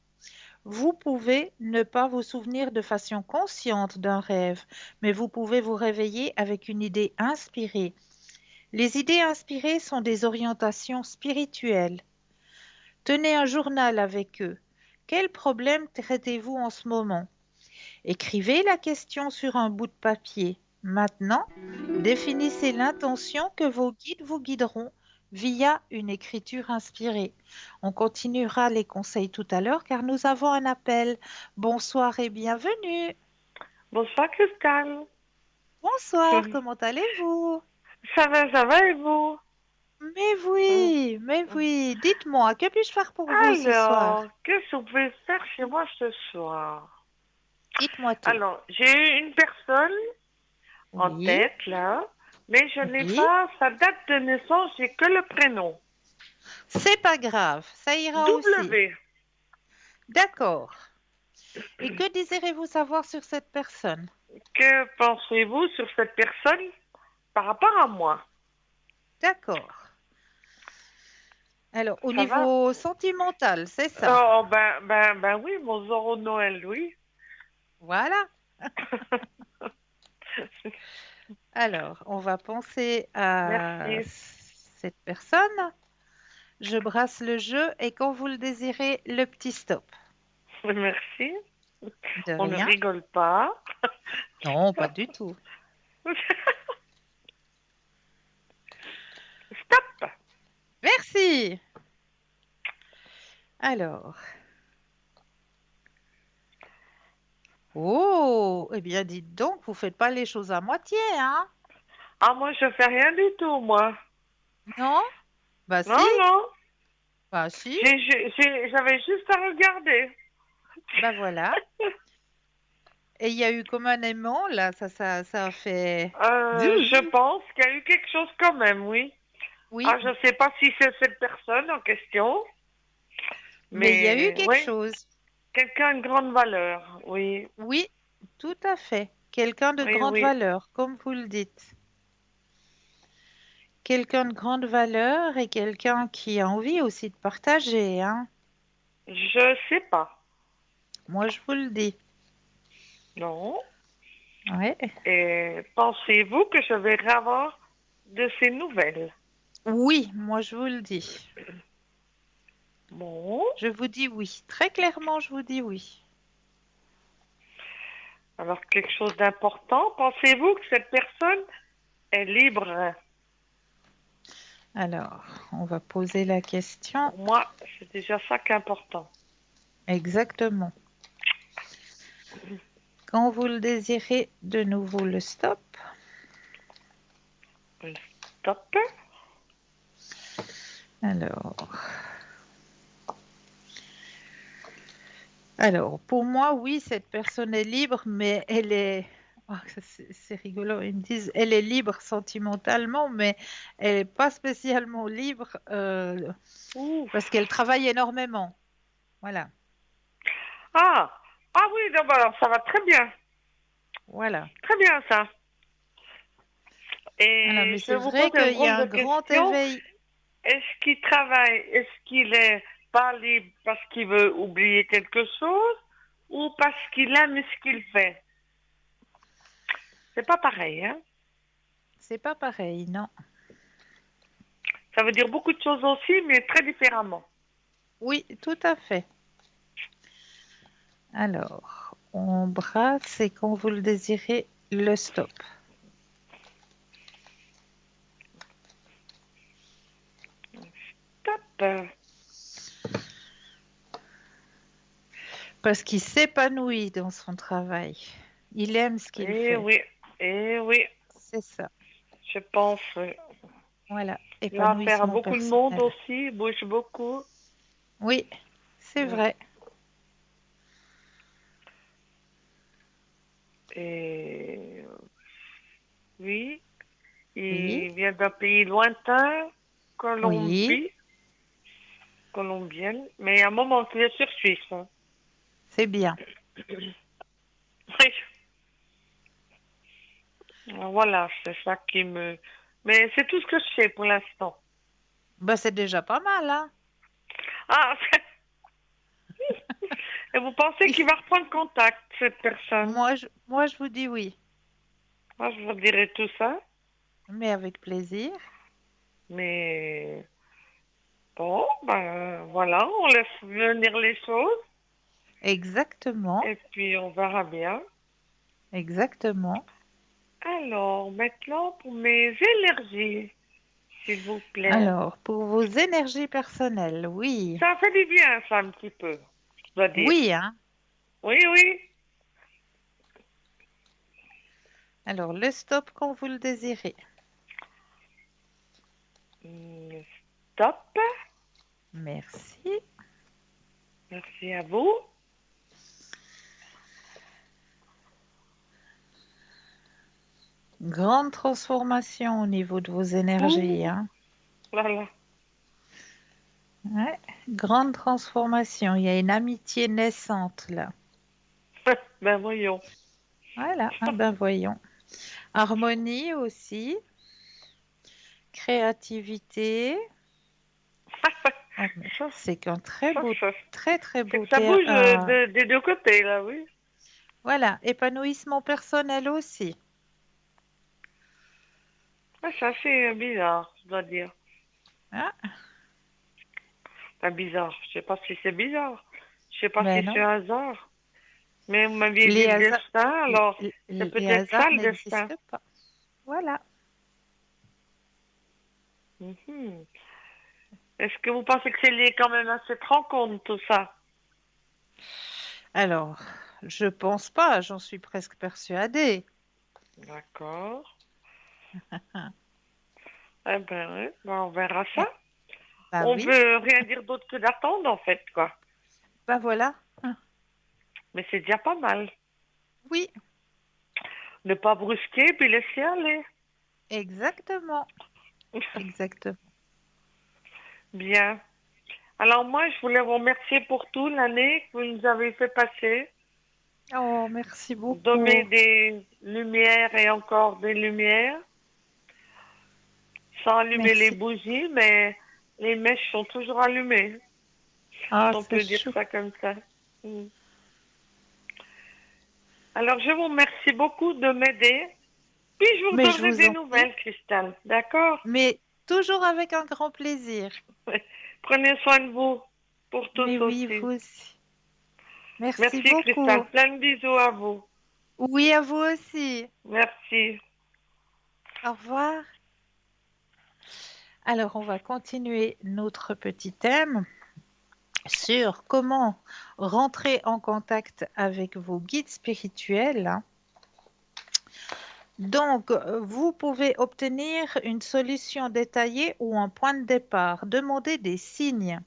Vous pouvez ne pas vous souvenir de façon consciente d'un rêve, mais vous pouvez vous réveiller avec une idée inspirée. Les idées inspirées sont des orientations spirituelles. Tenez un journal avec eux. Quel problème traitez-vous en ce moment? Écrivez la question sur un bout de papier. Maintenant, définissez l'intention que vos guides vous guideront via une écriture inspirée. On continuera les conseils tout à l'heure car nous avons un appel. Bonsoir et bienvenue. Bonsoir Cristal. Bonsoir, comment allez-vous? Ça va et vous? Mais oui, dites-moi, que puis-je faire pour vous ce soir? Alors, qu'est-ce que vous pouvez faire chez moi ce soir? Dites-moi tout. Alors, j'ai eu une personne en Oui, tête là, mais je n'ai oui. pas sa date de naissance, j'ai que le prénom. C'est pas grave, ça ira aussi. W. D'accord. Et que désirez-vous savoir sur cette personne? Que pensez-vous sur cette personne par rapport à moi? D'accord. Alors, au Ça niveau sentimental, c'est ça? va? Oh, ben oui, mon Zoro de Noël, oui. Voilà. Alors, on va penser à Merci. cette personne. Je brasse le jeu et quand vous le désirez, le petit stop. Merci. De On ne rien. rigole pas. Non, pas du tout. Stop. Merci. Alors. Oh, eh bien, dites donc, vous faites pas les choses à moitié, hein? Ah, moi, je fais rien du tout, moi. Non? Bah si, Non, non. bah si, J'avais juste à regarder. bah voilà. Et il y a eu comme un aimant, là, ça a fait... Je pense qu'il y a eu quelque chose quand même, oui. Oui, Ah, je ne sais pas si c'est cette personne en question, mais il y a eu mais quelque oui, chose. quelqu'un de grande valeur, oui, Oui, tout à fait. Quelqu'un de oui, grande oui. valeur, comme vous le dites. Quelqu'un de grande valeur et quelqu'un qui a envie aussi de partager, hein. Je sais pas. Moi, je vous le dis. Non. Ouais. Et pensez-vous que je vais avoir de ces nouvelles? Oui, moi, je vous le dis. Bon. Je vous dis oui. Très clairement, je vous dis oui. Alors, quelque chose d'important. Pensez-vous que cette personne est libre? Alors, on va poser la question. Pour moi, c'est déjà ça qui est important. Exactement. Quand vous le désirez, de nouveau le stop. Stop. Alors, pour moi, oui, cette personne est libre, mais elle est... Oh, c'est rigolo, ils me disent, elle est libre sentimentalement, mais elle n'est pas spécialement libre Ouf. parce qu'elle travaille énormément. Voilà, Ah, ah oui, donc, alors ça va très bien. voilà. Très bien ça. Alors, mais Et je c'est vous vrai pose un qu'il y drôle a de un grand question. éveil. Est-ce qu'il travaille? Est-ce qu'il est pas libre parce qu'il veut oublier quelque chose ou parce qu'il aime ce qu'il fait? C'est pas pareil, hein? C'est pas pareil, non. Ça veut dire beaucoup de choses aussi, mais très différemment. Oui, tout à fait. Alors, on brasse et quand vous le désirez, le stop. Top. Parce qu'il s'épanouit dans son travail. Il aime ce qu'il Eh fait. oui, eh oui, C'est ça. je pense. Oui. Voilà, Il a affaire à épanouissement beaucoup de monde personnel. aussi, il bouge beaucoup. Oui, c'est Mm. vrai. Et oui, Oui, il vient d'un pays lointain, oui, Colombie, colombienne, mais à un moment qu'il est sur Suisse. Hein. c'est bien. Oui. Voilà, c'est ça qui me... Mais c'est tout ce que je sais pour l'instant. Bah, c'est déjà pas mal, hein? Ah, et vous pensez Il qu'il f- va reprendre contact, cette personne? moi, je vous dis oui, Moi, je vous dirai tout ça, mais avec plaisir. mais bon, ben voilà, on laisse venir les choses Exactement, et puis on verra bien. exactement. Alors, maintenant, pour mes énergies, s'il vous plaît. Alors, pour vos énergies personnelles, oui. Ça fait du bien, ça, un petit peu, je dois dire. Oui, hein? Oui, oui. Alors, le stop quand vous le désirez. Mm, Stop. Merci. Merci à vous. Grande transformation au niveau de vos énergies, Ouh, hein? là, là. Ouais, grande transformation. Il y a une amitié naissante là. Ben voyons. Voilà, ah ben voyons. Harmonie aussi, créativité. Oh, mais Ça, c'est qu'un très beau, ça, très très c'est beau que ça bouge terrain. des deux côtés, là, oui. Voilà, épanouissement personnel aussi. Ouais, c'est assez bizarre, je dois dire. Hein? Enfin, bizarre. Je sais pas si c'est bizarre. Je sais pas Mais si c'est non, un hasard. Mais vous m'aviez dit les le hasards, destin, alors c'est les peut-être ça hasards le destin. n'existent pas. Voilà. Mhm. Est-ce que vous pensez que c'est lié quand même à cette rencontre, tout ça? Alors, je pense pas, j'en suis presque persuadée. D'accord. Hein. Eh ben, oui, ben, on verra ça. Eh, bah On oui, veut rien dire d'autre que d'attendre, en fait, quoi. bah voilà. Hein. Mais c'est déjà pas mal. Oui, Ne pas brusquer, puis laisser aller. exactement, exactement. Bien. Alors moi, je voulais vous remercier pour tout l'année que vous nous avez fait passer. Oh, merci Donner beaucoup. des lumières et encore des lumières. Sans allumer les Merci. bougies, mais les mèches sont toujours allumées. Ah, Si on c'est peut dire chou. ça comme ça. Mm. Alors, je vous remercie beaucoup de m'aider. Puis, je vous Mais je redonnerai vous des en prie. nouvelles, Christelle. D'accord? Mais toujours avec un grand plaisir. Prenez soin de vous. Pour tous Mais oui, aussi. vous aussi. Merci Merci, beaucoup. Christelle. Plein de bisous à vous. Oui, à vous aussi. Merci. Au revoir. Alors, on va continuer notre petit thème sur comment rentrer en contact avec vos guides spirituels. Donc, vous pouvez obtenir une solution détaillée ou un point de départ. Demandez des signes.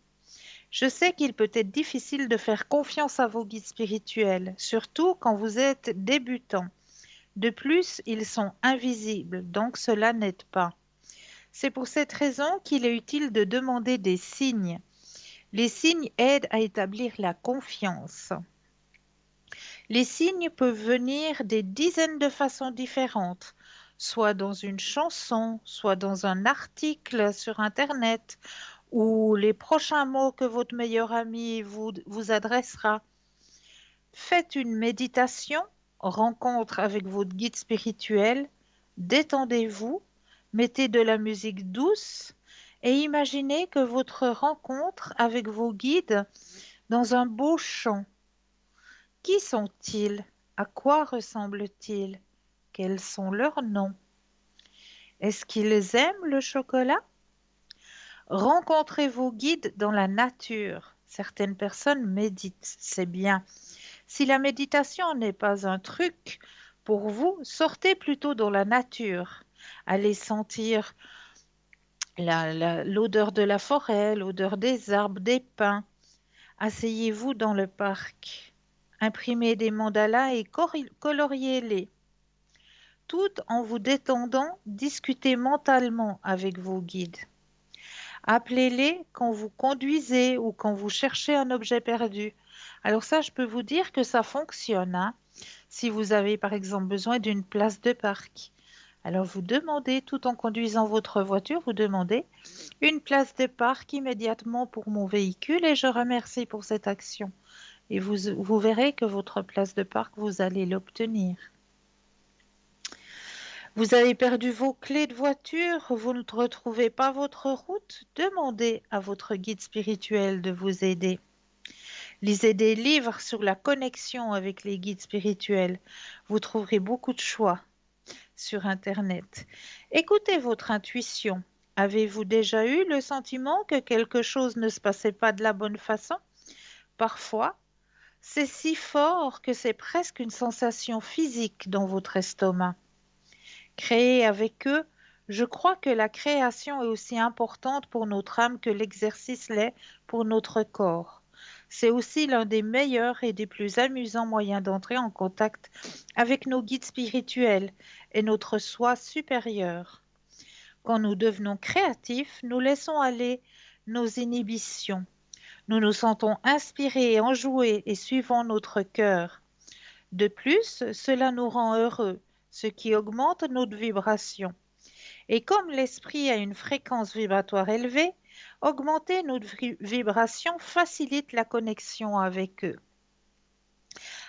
Je sais qu'il peut être difficile de faire confiance à vos guides spirituels, surtout quand vous êtes débutant. De plus, ils sont invisibles, donc cela n'aide pas. C'est pour cette raison qu'il est utile de demander des signes. Les signes aident à établir la confiance. Les signes peuvent venir des dizaines de façons différentes, soit dans une chanson, soit dans un article sur Internet, ou les prochains mots que votre meilleur ami vous adressera. Faites une méditation, rencontre avec votre guide spirituel, détendez-vous, mettez de la musique douce et imaginez que votre rencontre avec vos guides dans un beau champ. Qui sont-ils? À quoi ressemblent-ils? Quels sont leurs noms? Est-ce qu'ils aiment le chocolat? Rencontrez vos guides dans la nature. Certaines personnes méditent, c'est bien. Si la méditation n'est pas un truc pour vous, sortez plutôt dans la nature. Allez sentir l'odeur de la forêt, l'odeur des arbres, des pins. Asseyez-vous dans le parc. Imprimez des mandalas et coloriez-les. Tout en vous détendant, discutez mentalement avec vos guides. Appelez-les quand vous conduisez ou quand vous cherchez un objet perdu. Alors ça, je peux vous dire que ça fonctionne, hein. Si vous avez par exemple besoin d'une place de parc, alors vous demandez, tout en conduisant votre voiture, vous demandez une place de parc immédiatement pour mon véhicule et je remercie pour cette action. Et vous verrez que votre place de parc, vous allez l'obtenir. Vous avez perdu vos clés de voiture, vous ne retrouvez pas votre route, demandez à votre guide spirituel de vous aider. Lisez des livres sur la connexion avec les guides spirituels. Vous trouverez beaucoup de choix sur Internet. Écoutez votre intuition. Avez-vous déjà eu le sentiment que quelque chose ne se passait pas de la bonne façon? Parfois, c'est si fort que c'est presque une sensation physique dans votre estomac. Créer avec eux, je crois que la création est aussi importante pour notre âme que l'exercice l'est pour notre corps. C'est aussi l'un des meilleurs et des plus amusants moyens d'entrer en contact avec nos guides spirituels et notre soi supérieur. Quand nous devenons créatifs, nous laissons aller nos inhibitions. Nous nous sentons inspirés et enjoués et suivons notre cœur. De plus, cela nous rend heureux, ce qui augmente notre vibration. Et comme l'esprit a une fréquence vibratoire élevée, augmenter notre vibration facilite la connexion avec eux.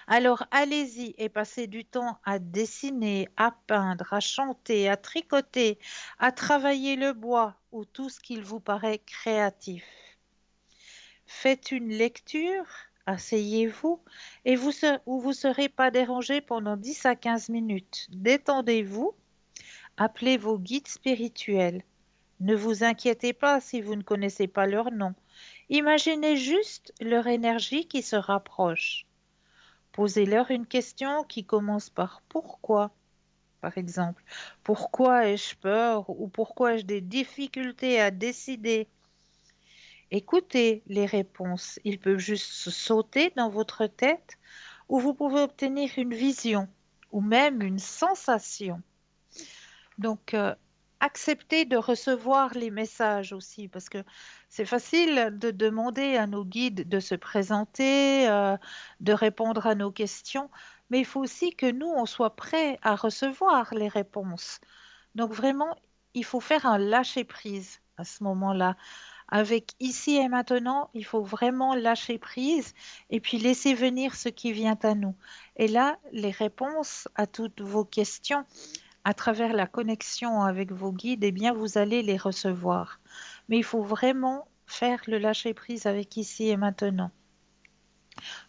Alors allez-y et passez du temps à dessiner, à peindre, à chanter, à tricoter, à travailler le bois ou tout ce qu'il vous paraît créatif. Faites une lecture, asseyez-vous et vous serez pas dérangé pendant 10 à 15 minutes. Détendez-vous, appelez vos guides spirituels. Ne vous inquiétez pas si vous ne connaissez pas leur nom. Imaginez juste leur énergie qui se rapproche. Posez-leur une question qui commence par pourquoi, par exemple. Pourquoi ai-je peur ou pourquoi ai-je des difficultés à décider? Écoutez les réponses. Ils peuvent juste sauter dans votre tête ou vous pouvez obtenir une vision ou même une sensation. Donc, acceptez de recevoir les messages aussi, parce que c'est facile de demander à nos guides de se présenter, de répondre à nos questions, mais il faut aussi que nous, on soit prêts à recevoir les réponses. Donc, vraiment, il faut faire un lâcher-prise à ce moment-là. Avec ici et maintenant, il faut vraiment lâcher prise et puis laisser venir ce qui vient à nous. Et là, les réponses à toutes vos questions à travers la connexion avec vos guides, eh bien, vous allez les recevoir. Mais il faut vraiment faire le lâcher-prise avec ici et maintenant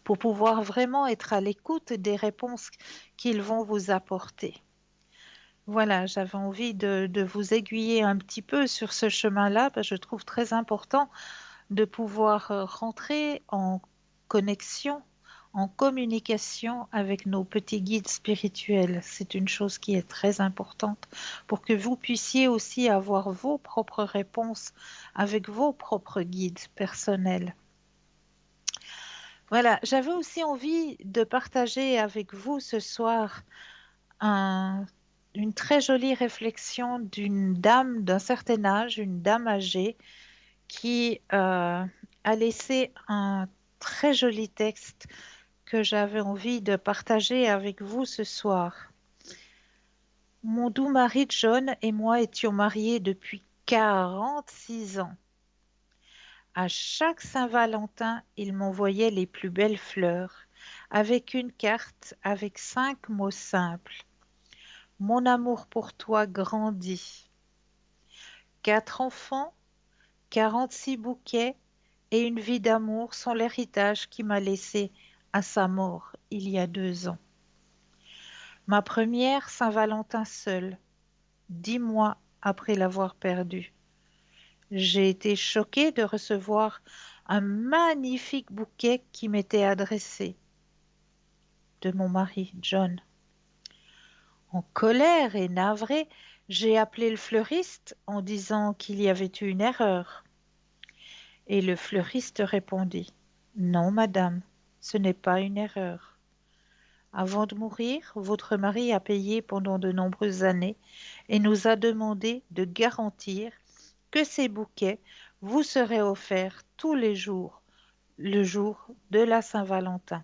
pour pouvoir vraiment être à l'écoute des réponses qu'ils vont vous apporter. Voilà, j'avais envie de vous aiguiller un petit peu sur ce chemin-là, parce que je trouve très important de pouvoir rentrer en connexion, en communication avec nos petits guides spirituels. C'est une chose qui est très importante pour que vous puissiez aussi avoir vos propres réponses avec vos propres guides personnels. Voilà, j'avais aussi envie de partager avec vous ce soir un- une très jolie réflexion d'une dame d'un certain âge, une dame âgée, qui a laissé un très joli texte que j'avais envie de partager avec vous ce soir. Mon doux mari John et moi étions mariés depuis 46 ans. À chaque Saint-Valentin, il m'envoyait les plus belles fleurs, avec une carte avec 5 mots simples. Mon amour pour toi grandit. 4 enfants, 46 bouquets et une vie d'amour sont l'héritage qu'il m'a laissé à sa mort il y a 2 ans. Ma première Saint-Valentin seule, 10 mois après l'avoir perdu. J'ai été choquée de recevoir un magnifique bouquet qui m'était adressé de mon mari, John. En colère et navrée, j'ai appelé le fleuriste en disant qu'il y avait eu une erreur. Et le fleuriste répondit: Non, madame, ce n'est pas une erreur. Avant de mourir, votre mari a payé pendant de nombreuses années et nous a demandé de garantir que ces bouquets vous seraient offerts tous les jours, le jour de la Saint-Valentin.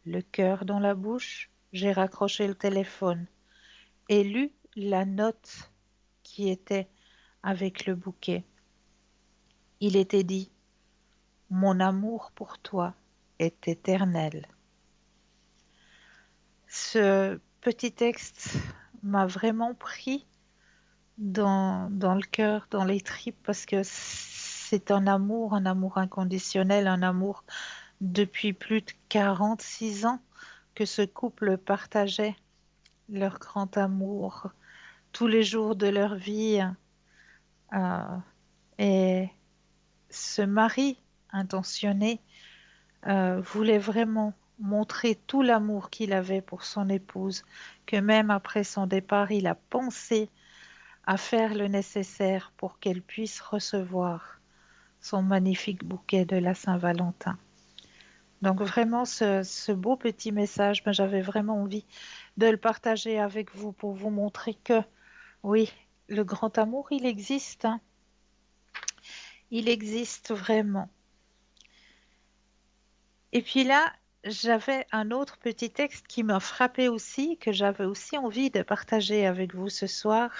Le cœur dans la bouche, j'ai raccroché le téléphone et lu la note qui était avec le bouquet. Il était dit: Mon amour pour toi est éternel. Ce petit texte m'a vraiment pris dans le cœur, dans les tripes, parce que c'est un amour inconditionnel, un amour depuis plus de 46 ans que ce couple partageait leur grand amour tous les jours de leur vie. euh, et ce mari intentionné voulait vraiment montrer tout l'amour qu'il avait pour son épouse, que même après son départ, il a pensé à faire le nécessaire pour qu'elle puisse recevoir son magnifique bouquet de la Saint-Valentin. Donc vraiment, ce beau petit message, ben, j'avais vraiment envie de le partager avec vous pour vous montrer que oui, le grand amour, il existe, hein. Il existe vraiment. Et puis là, j'avais un autre petit texte qui m'a frappé aussi, que j'avais aussi envie de partager avec vous ce soir.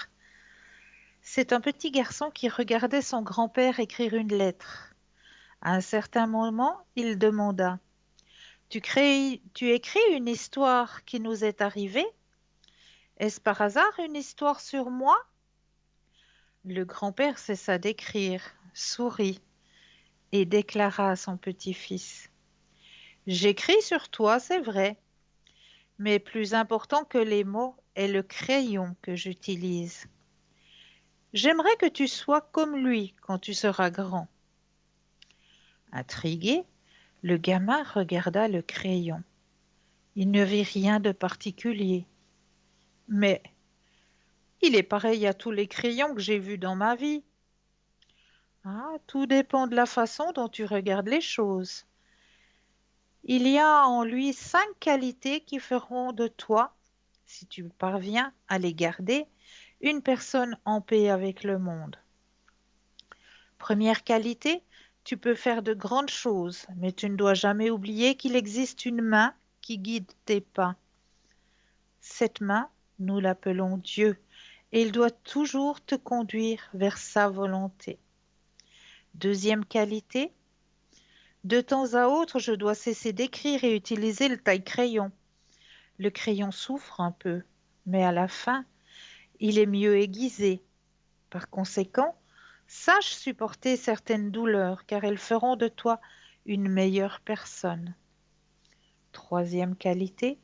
C'est un petit garçon qui regardait son grand-père écrire une lettre. À un certain moment, il demanda: Tu écris une histoire qui nous est arrivée. Est-ce par hasard une histoire sur moi? Le grand-père cessa d'écrire, sourit et déclara à son petit-fils. J'écris sur toi, c'est vrai, mais plus important que les mots est le crayon que j'utilise. J'aimerais que tu sois comme lui quand tu seras grand. Intrigué, le gamin regarda le crayon. Il ne vit rien de particulier. Mais il est pareil à tous les crayons que j'ai vus dans ma vie. Ah, tout dépend de la façon dont tu regardes les choses. Il y a en lui 5 qualités qui feront de toi, si tu parviens à les garder, une personne en paix avec le monde. Première qualité, tu peux faire de grandes choses, mais tu ne dois jamais oublier qu'il existe une main qui guide tes pas. Cette main, nous l'appelons Dieu, et il doit toujours te conduire vers sa volonté. Deuxième qualité, de temps à autre, je dois cesser d'écrire et utiliser le taille-crayon. Le crayon souffre un peu, mais à la fin, il est mieux aiguisé. Par conséquent, sache supporter certaines douleurs, car elles feront de toi une meilleure personne. Troisième qualité,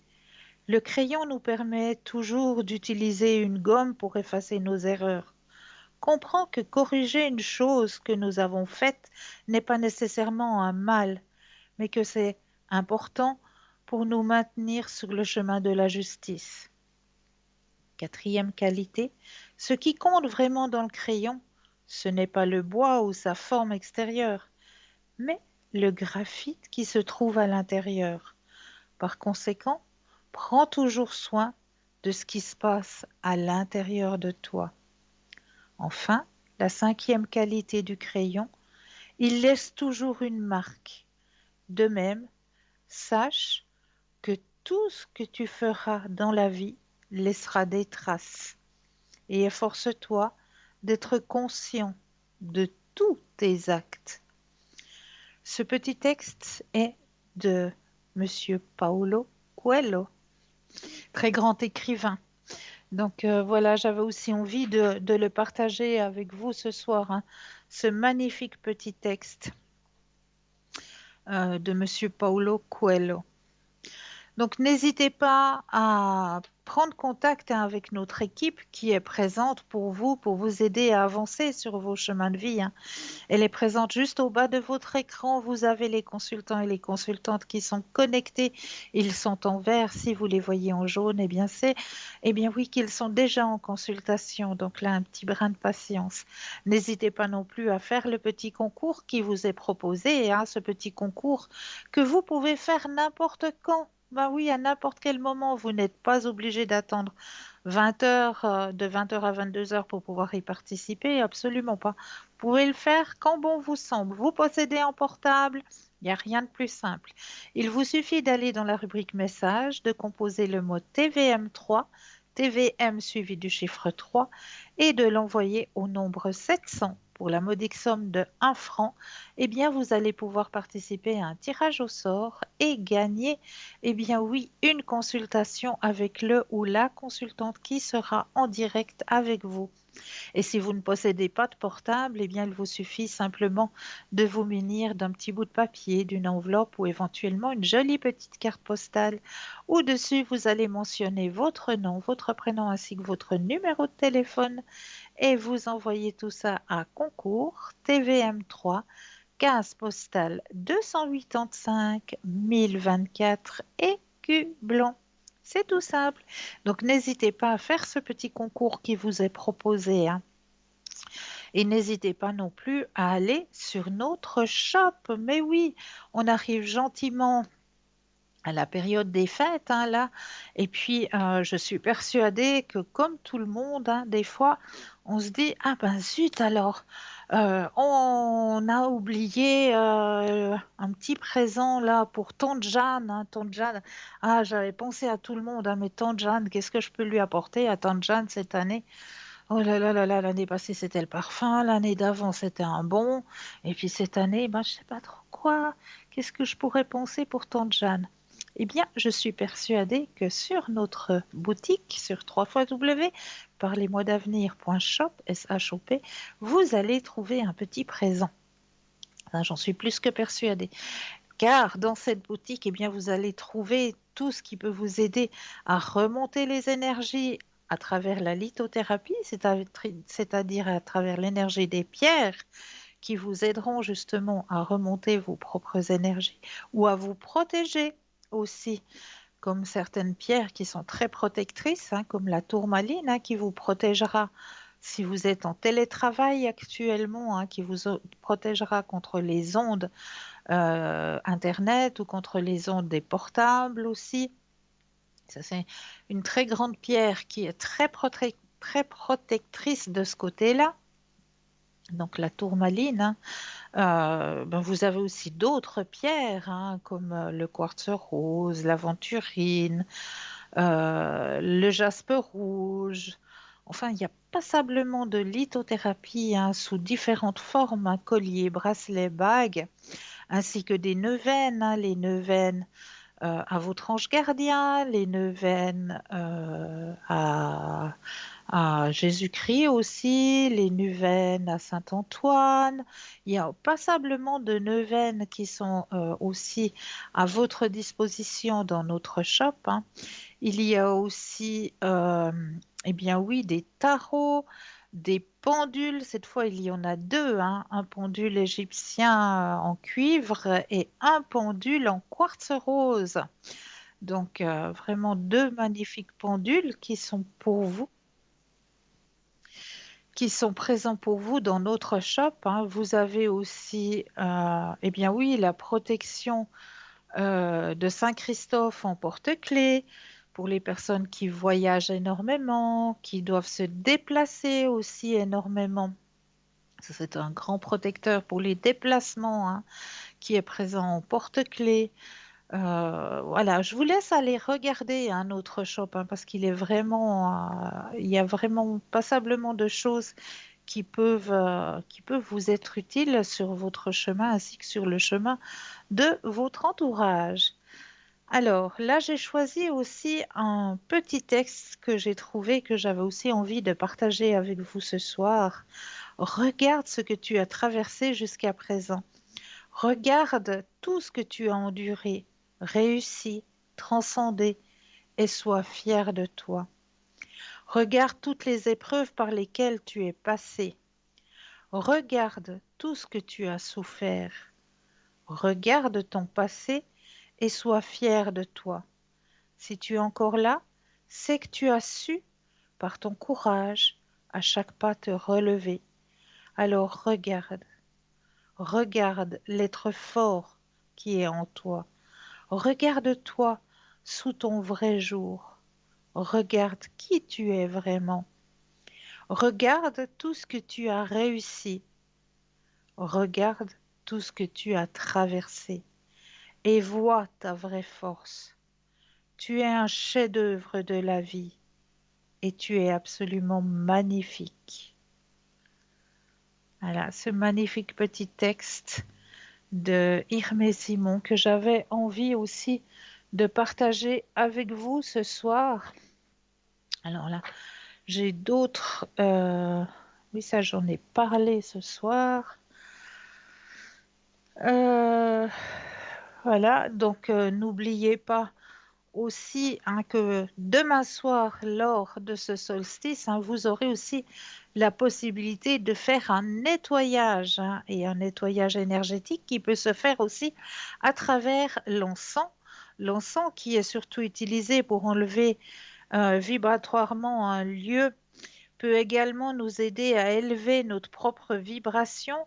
le crayon nous permet toujours d'utiliser une gomme pour effacer nos erreurs. Comprends que corriger une chose que nous avons faite n'est pas nécessairement un mal, mais que c'est important pour nous maintenir sur le chemin de la justice. Quatrième qualité, ce qui compte vraiment dans le crayon, ce n'est pas le bois ou sa forme extérieure, mais le graphite qui se trouve à l'intérieur. Par conséquent, prends toujours soin de ce qui se passe à l'intérieur de toi. Enfin, la cinquième qualité du crayon, il laisse toujours une marque. De même, sache que tout ce que tu feras dans la vie laissera des traces. Et efforce-toi d'être conscient de tous tes actes. Ce petit texte est de Monsieur Paulo Coelho, très grand écrivain. Donc voilà, j'avais aussi envie de le partager avec vous ce soir, hein, ce magnifique petit texte de Monsieur Paulo Coelho. Donc n'hésitez pas à prendre contact avec notre équipe qui est présente pour vous aider à avancer sur vos chemins de vie, hein. Elle est présente juste au bas de votre écran. Vous avez les consultants et les consultantes qui sont connectés. Ils sont en vert. Si vous les voyez en jaune, eh bien oui, qu'ils sont déjà en consultation. Donc là, un petit brin de patience. N'hésitez pas non plus à faire le petit concours qui vous est proposé, hein, ce petit concours que vous pouvez faire n'importe quand. Ben oui, à n'importe quel moment, vous n'êtes pas obligé d'attendre 20 heures, de 20 heures à 22 heures pour pouvoir y participer, absolument pas. Vous pouvez le faire quand bon vous semble. Vous possédez un portable, il n'y a rien de plus simple. Il vous suffit d'aller dans la rubrique message, de composer le mot TVM3, TVM suivi du chiffre 3 et de l'envoyer au nombre 700 pour la modique somme de 1 franc. Eh bien, vous allez pouvoir participer à un tirage au sort et gagner, eh bien oui, une consultation avec le ou la consultante qui sera en direct avec vous. Et si vous ne possédez pas de portable, eh bien, il vous suffit simplement de vous munir d'un petit bout de papier, d'une enveloppe ou éventuellement une jolie petite carte postale. Au-dessus, vous allez mentionner votre nom, votre prénom ainsi que votre numéro de téléphone et vous envoyez tout ça à concours TVM3 15 postal 285 1024 écus blanc. C'est tout simple. Donc n'hésitez pas à faire ce petit concours qui vous est proposé, hein. Et n'hésitez pas non plus à aller sur notre shop. Mais oui, on arrive gentiment à la période des fêtes, hein, là. Et puis, je suis persuadée que comme tout le monde, hein, des fois, on se dit, ah ben zut alors, on a oublié un petit présent là pour tante Jeanne, hein, tante Jeanne. Ah, j'avais pensé à tout le monde, hein, mais tante Jeanne, qu'est-ce que je peux lui apporter à tante Jeanne cette année? Oh là là là là, l'année passée c'était le parfum, l'année d'avant c'était un bon, et puis cette année, ben, je sais pas trop quoi. Qu'est-ce que je pourrais penser pour tante Jeanne? Eh bien, je suis persuadée que sur notre boutique, sur www.parlez-moi-d'avenir.shop, S-H-O-P, vous allez trouver un petit présent. Ça, j'en suis plus que persuadée. Car dans cette boutique, eh bien, vous allez trouver tout ce qui peut vous aider à remonter les énergies à travers la lithothérapie, c'est-à-dire à travers l'énergie des pierres qui vous aideront justement à remonter vos propres énergies ou à vous protéger aussi, comme certaines pierres qui sont très protectrices, hein, comme la tourmaline, hein, qui vous protégera si vous êtes en télétravail actuellement, hein, qui vous protégera contre les ondes Internet ou contre les ondes des portables aussi. Ça, c'est une très grande pierre qui est très protectrice de ce côté-là. Donc la tourmaline, hein. Ben, vous avez aussi d'autres pierres, hein, comme le quartz rose, l'aventurine, le jaspe rouge. Enfin, il y a passablement de lithothérapie, hein, sous différentes formes, hein, colliers, bracelets, bagues, ainsi que des neuvaines, hein, les neuvaines à votre ange gardien, les neuvaines à Jésus-Christ aussi, les neuvaines à Saint-Antoine. Il y a passablement de neuvaines qui sont aussi à votre disposition dans notre shop, hein. Il y a aussi, eh bien oui, des tarots, des pendules. Cette fois, il y en a deux, hein, un pendule égyptien en cuivre et un pendule en quartz rose. Donc, vraiment deux magnifiques pendules qui sont pour vous, qui sont présents pour vous dans notre shop, hein. Vous avez aussi, eh bien oui, la protection de Saint-Christophe en porte-clés pour les personnes qui voyagent énormément, qui doivent se déplacer aussi énormément. Ça, c'est un grand protecteur pour les déplacements, hein, qui est présent en porte-clés. Voilà, je vous laisse aller regarder un autre shop, hein, parce qu'il est vraiment, il y a vraiment passablement de choses qui peuvent vous être utiles sur votre chemin ainsi que sur le chemin de votre entourage. Alors là, j'ai choisi aussi un petit texte que j'ai trouvé que j'avais aussi envie de partager avec vous ce soir. Regarde ce que tu as traversé jusqu'à présent. Regarde tout ce que tu as enduré, réussi, transcendé et sois fier de toi. Regarde toutes les épreuves par lesquelles tu es passé. Regarde tout ce que tu as souffert. Regarde ton passé et sois fier de toi. Si tu es encore là, c'est que tu as su, par ton courage, à chaque pas te relever. Alors regarde l'être fort qui est en toi. Regarde-toi sous ton vrai jour. Regarde qui tu es vraiment. Regarde tout ce que tu as réussi. Regarde tout ce que tu as traversé et vois ta vraie force. Tu es un chef-d'œuvre de la vie et tu es absolument magnifique. Voilà, ce magnifique petit texte de Irmé Simon que j'avais envie aussi de partager avec vous ce soir. Alors là, j'ai d'autres... oui, ça j'en ai parlé ce soir. Euh, voilà, donc n'oubliez pas aussi, hein, que demain soir, lors de ce solstice, hein, vous aurez aussi la possibilité de faire un nettoyage, hein, et un nettoyage énergétique qui peut se faire aussi à travers l'encens. L'encens qui est surtout utilisé pour enlever vibratoirement un lieu peut également nous aider à élever notre propre vibration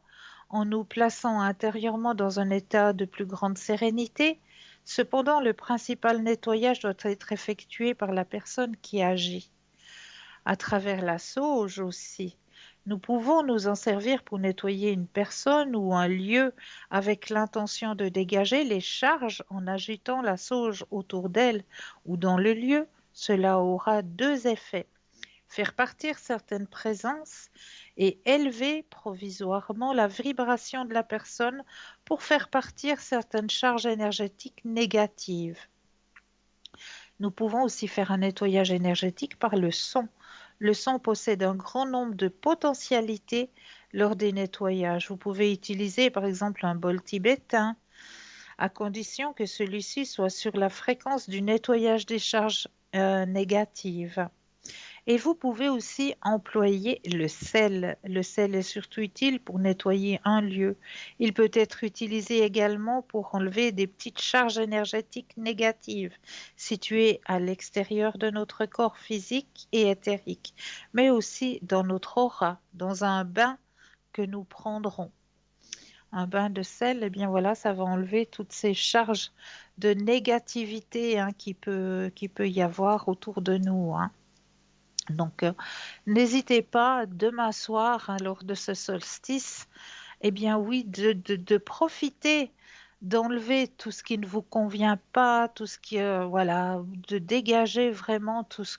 en nous plaçant intérieurement dans un état de plus grande sérénité. Cependant, le principal nettoyage doit être effectué par la personne qui agit. À travers la sauge aussi, nous pouvons nous en servir pour nettoyer une personne ou un lieu avec l'intention de dégager les charges en agitant la sauge autour d'elle ou dans le lieu. Cela aura deux effets: faire partir certaines présences et élever provisoirement la vibration de la personne pour faire partir certaines charges énergétiques négatives. Nous pouvons aussi faire un nettoyage énergétique par le son. Le son possède un grand nombre de potentialités lors des nettoyages. Vous pouvez utiliser par exemple un bol tibétain, à condition que celui-ci soit sur la fréquence du nettoyage des charges négatives. Et vous pouvez aussi employer le sel. Le sel est surtout utile pour nettoyer un lieu. Il peut être utilisé également pour enlever des petites charges énergétiques négatives situées à l'extérieur de notre corps physique et éthérique, mais aussi dans notre aura, dans un bain que nous prendrons. Un bain de sel, eh bien voilà, ça va enlever toutes ces charges de négativité qui peut y avoir autour de nous, hein. Donc, n'hésitez pas demain soir, hein, lors de ce solstice, eh bien oui, de profiter, d'enlever tout ce qui ne vous convient pas, tout ce qui, voilà, de dégager vraiment tout ce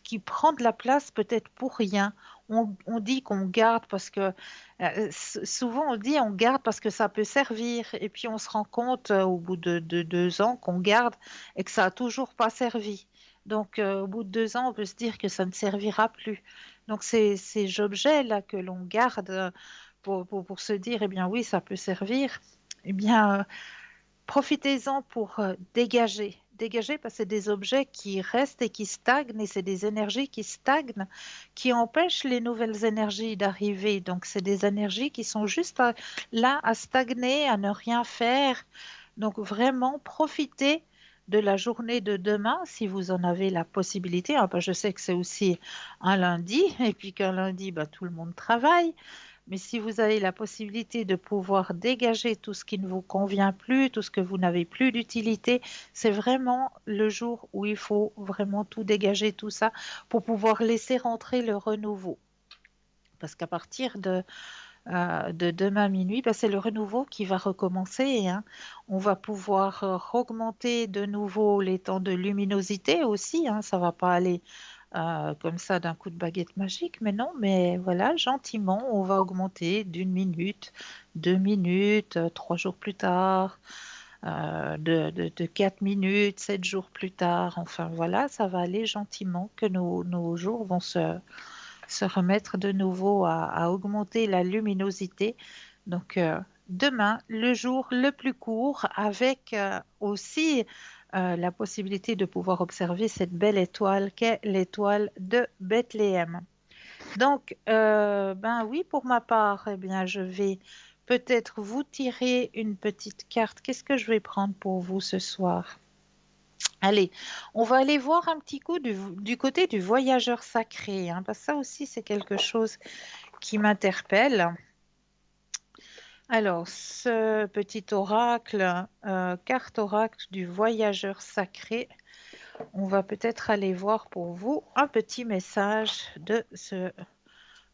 qui prend de la place peut-être pour rien. On dit qu'on garde parce que souvent on dit on garde parce que ça peut servir et puis on se rend compte au bout de 2 ans qu'on garde et que ça a toujours pas servi. Donc au bout de 2 ans on peut se dire que ça ne servira plus. Donc ces objets-là que l'on garde pour se dire eh bien oui ça peut servir, eh bien profitez-en pour dégager. Dégager parce que c'est des objets qui restent et qui stagnent et c'est des énergies qui stagnent, qui empêchent les nouvelles énergies d'arriver. Donc c'est des énergies qui sont juste là à stagner, à ne rien faire. Donc vraiment profitez de la journée de demain si vous en avez la possibilité. Ah, ben, je sais que c'est aussi un lundi et puis qu'un lundi, ben, tout le monde travaille. Mais si vous avez la possibilité de pouvoir dégager tout ce qui ne vous convient plus, tout ce que vous n'avez plus d'utilité, c'est vraiment le jour où il faut vraiment tout dégager, tout ça, pour pouvoir laisser rentrer le renouveau. Parce qu'à partir de demain minuit, ben, c'est le renouveau qui va recommencer, hein. On va pouvoir augmenter de nouveau les temps de luminosité aussi, hein. Ça ne va pas aller comme ça d'un coup de baguette magique, mais non, mais voilà, gentiment, on va augmenter d'1 minute, 2 minutes, 3 jours plus tard, de 4 minutes, 7 jours plus tard. Enfin voilà, ça va aller gentiment que nos jours vont se remettre de nouveau à augmenter la luminosité. Donc demain, le jour le plus court, avec aussi la possibilité de pouvoir observer cette belle étoile qu'est l'étoile de Bethléem. Donc, ben oui, pour ma part, eh bien, je vais peut-être vous tirer une petite carte. Qu'est-ce que je vais prendre pour vous ce soir? Allez, on va aller voir un petit coup du côté du voyageur sacré, hein, parce que ça aussi, c'est quelque chose qui m'interpelle. Alors, ce petit oracle, carte oracle du voyageur sacré, on va peut-être aller voir pour vous un petit message de ce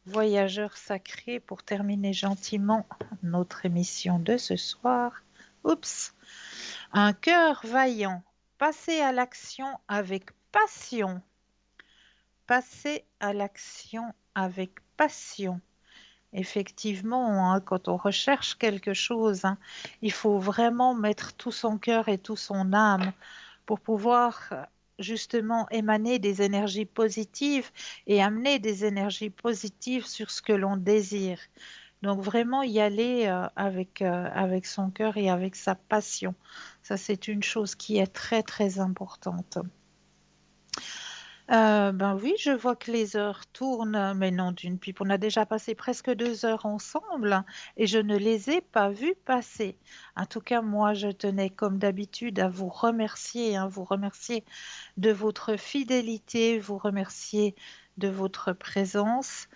voyageur sacré pour terminer gentiment notre émission de ce soir. Oups! Un cœur vaillant, passez à l'action avec passion. Passez à l'action avec passion. Effectivement, hein, quand on recherche quelque chose, hein, il faut vraiment mettre tout son cœur et tout son âme pour pouvoir justement émaner des énergies positives et amener des énergies positives sur ce que l'on désire. Donc vraiment y aller avec son cœur et avec sa passion. Ça, c'est une chose qui est très, très importante. Ben oui, je vois que les heures tournent, mais non d'une pipe. On a déjà passé presque 2 heures ensemble, hein, et je ne les ai pas vues passer. En tout cas, moi, je tenais comme d'habitude à vous remercier, hein, vous remercier de votre fidélité, vous remercier de votre présence.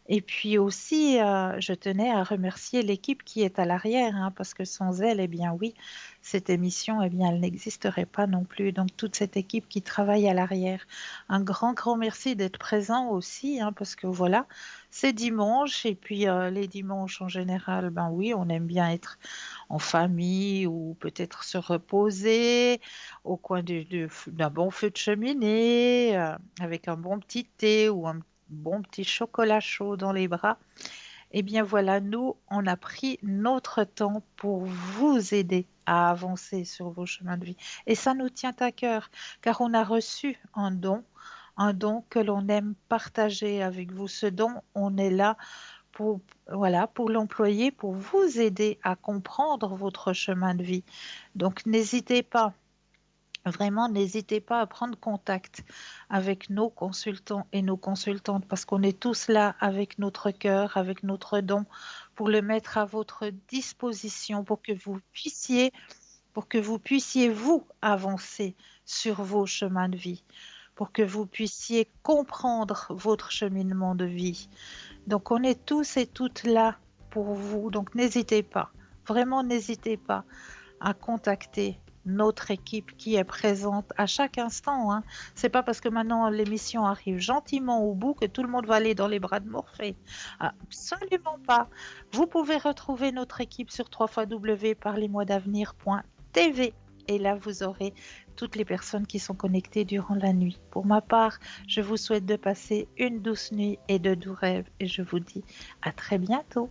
Et puis aussi, je tenais à remercier l'équipe qui est à l'arrière, hein, parce que sans elle, eh bien oui, cette émission, eh bien, elle n'existerait pas non plus. Donc toute cette équipe qui travaille à l'arrière, un grand, grand merci d'être présent aussi, hein, parce que voilà, c'est dimanche et puis les dimanches en général, ben oui, on aime bien être en famille ou peut-être se reposer au coin d'un bon feu de cheminée, avec un bon petit thé ou un bon petit chocolat chaud dans les bras. Eh bien voilà, nous, on a pris notre temps pour vous aider à avancer sur vos chemins de vie. Et ça nous tient à cœur, car on a reçu un don que l'on aime partager avec vous. Ce don, on est là pour, voilà, pour l'employer, pour vous aider à comprendre votre chemin de vie. Donc n'hésitez pas. Vraiment, n'hésitez pas à prendre contact avec nos consultants et nos consultantes parce qu'on est tous là avec notre cœur, avec notre don pour le mettre à votre disposition pour que vous puissiez vous avancer sur vos chemins de vie, pour que vous puissiez comprendre votre cheminement de vie. Donc on est tous et toutes là pour vous. Donc n'hésitez pas, vraiment n'hésitez pas à contacter notre équipe qui est présente à chaque instant. Hein. C'est pas parce que maintenant l'émission arrive gentiment au bout que tout le monde va aller dans les bras de Morphée. Absolument pas. Vous pouvez retrouver notre équipe sur www.parlez-moi-d'avenir.tv et là vous aurez toutes les personnes qui sont connectées durant la nuit. Pour ma part, je vous souhaite de passer une douce nuit et de doux rêves et je vous dis à très bientôt.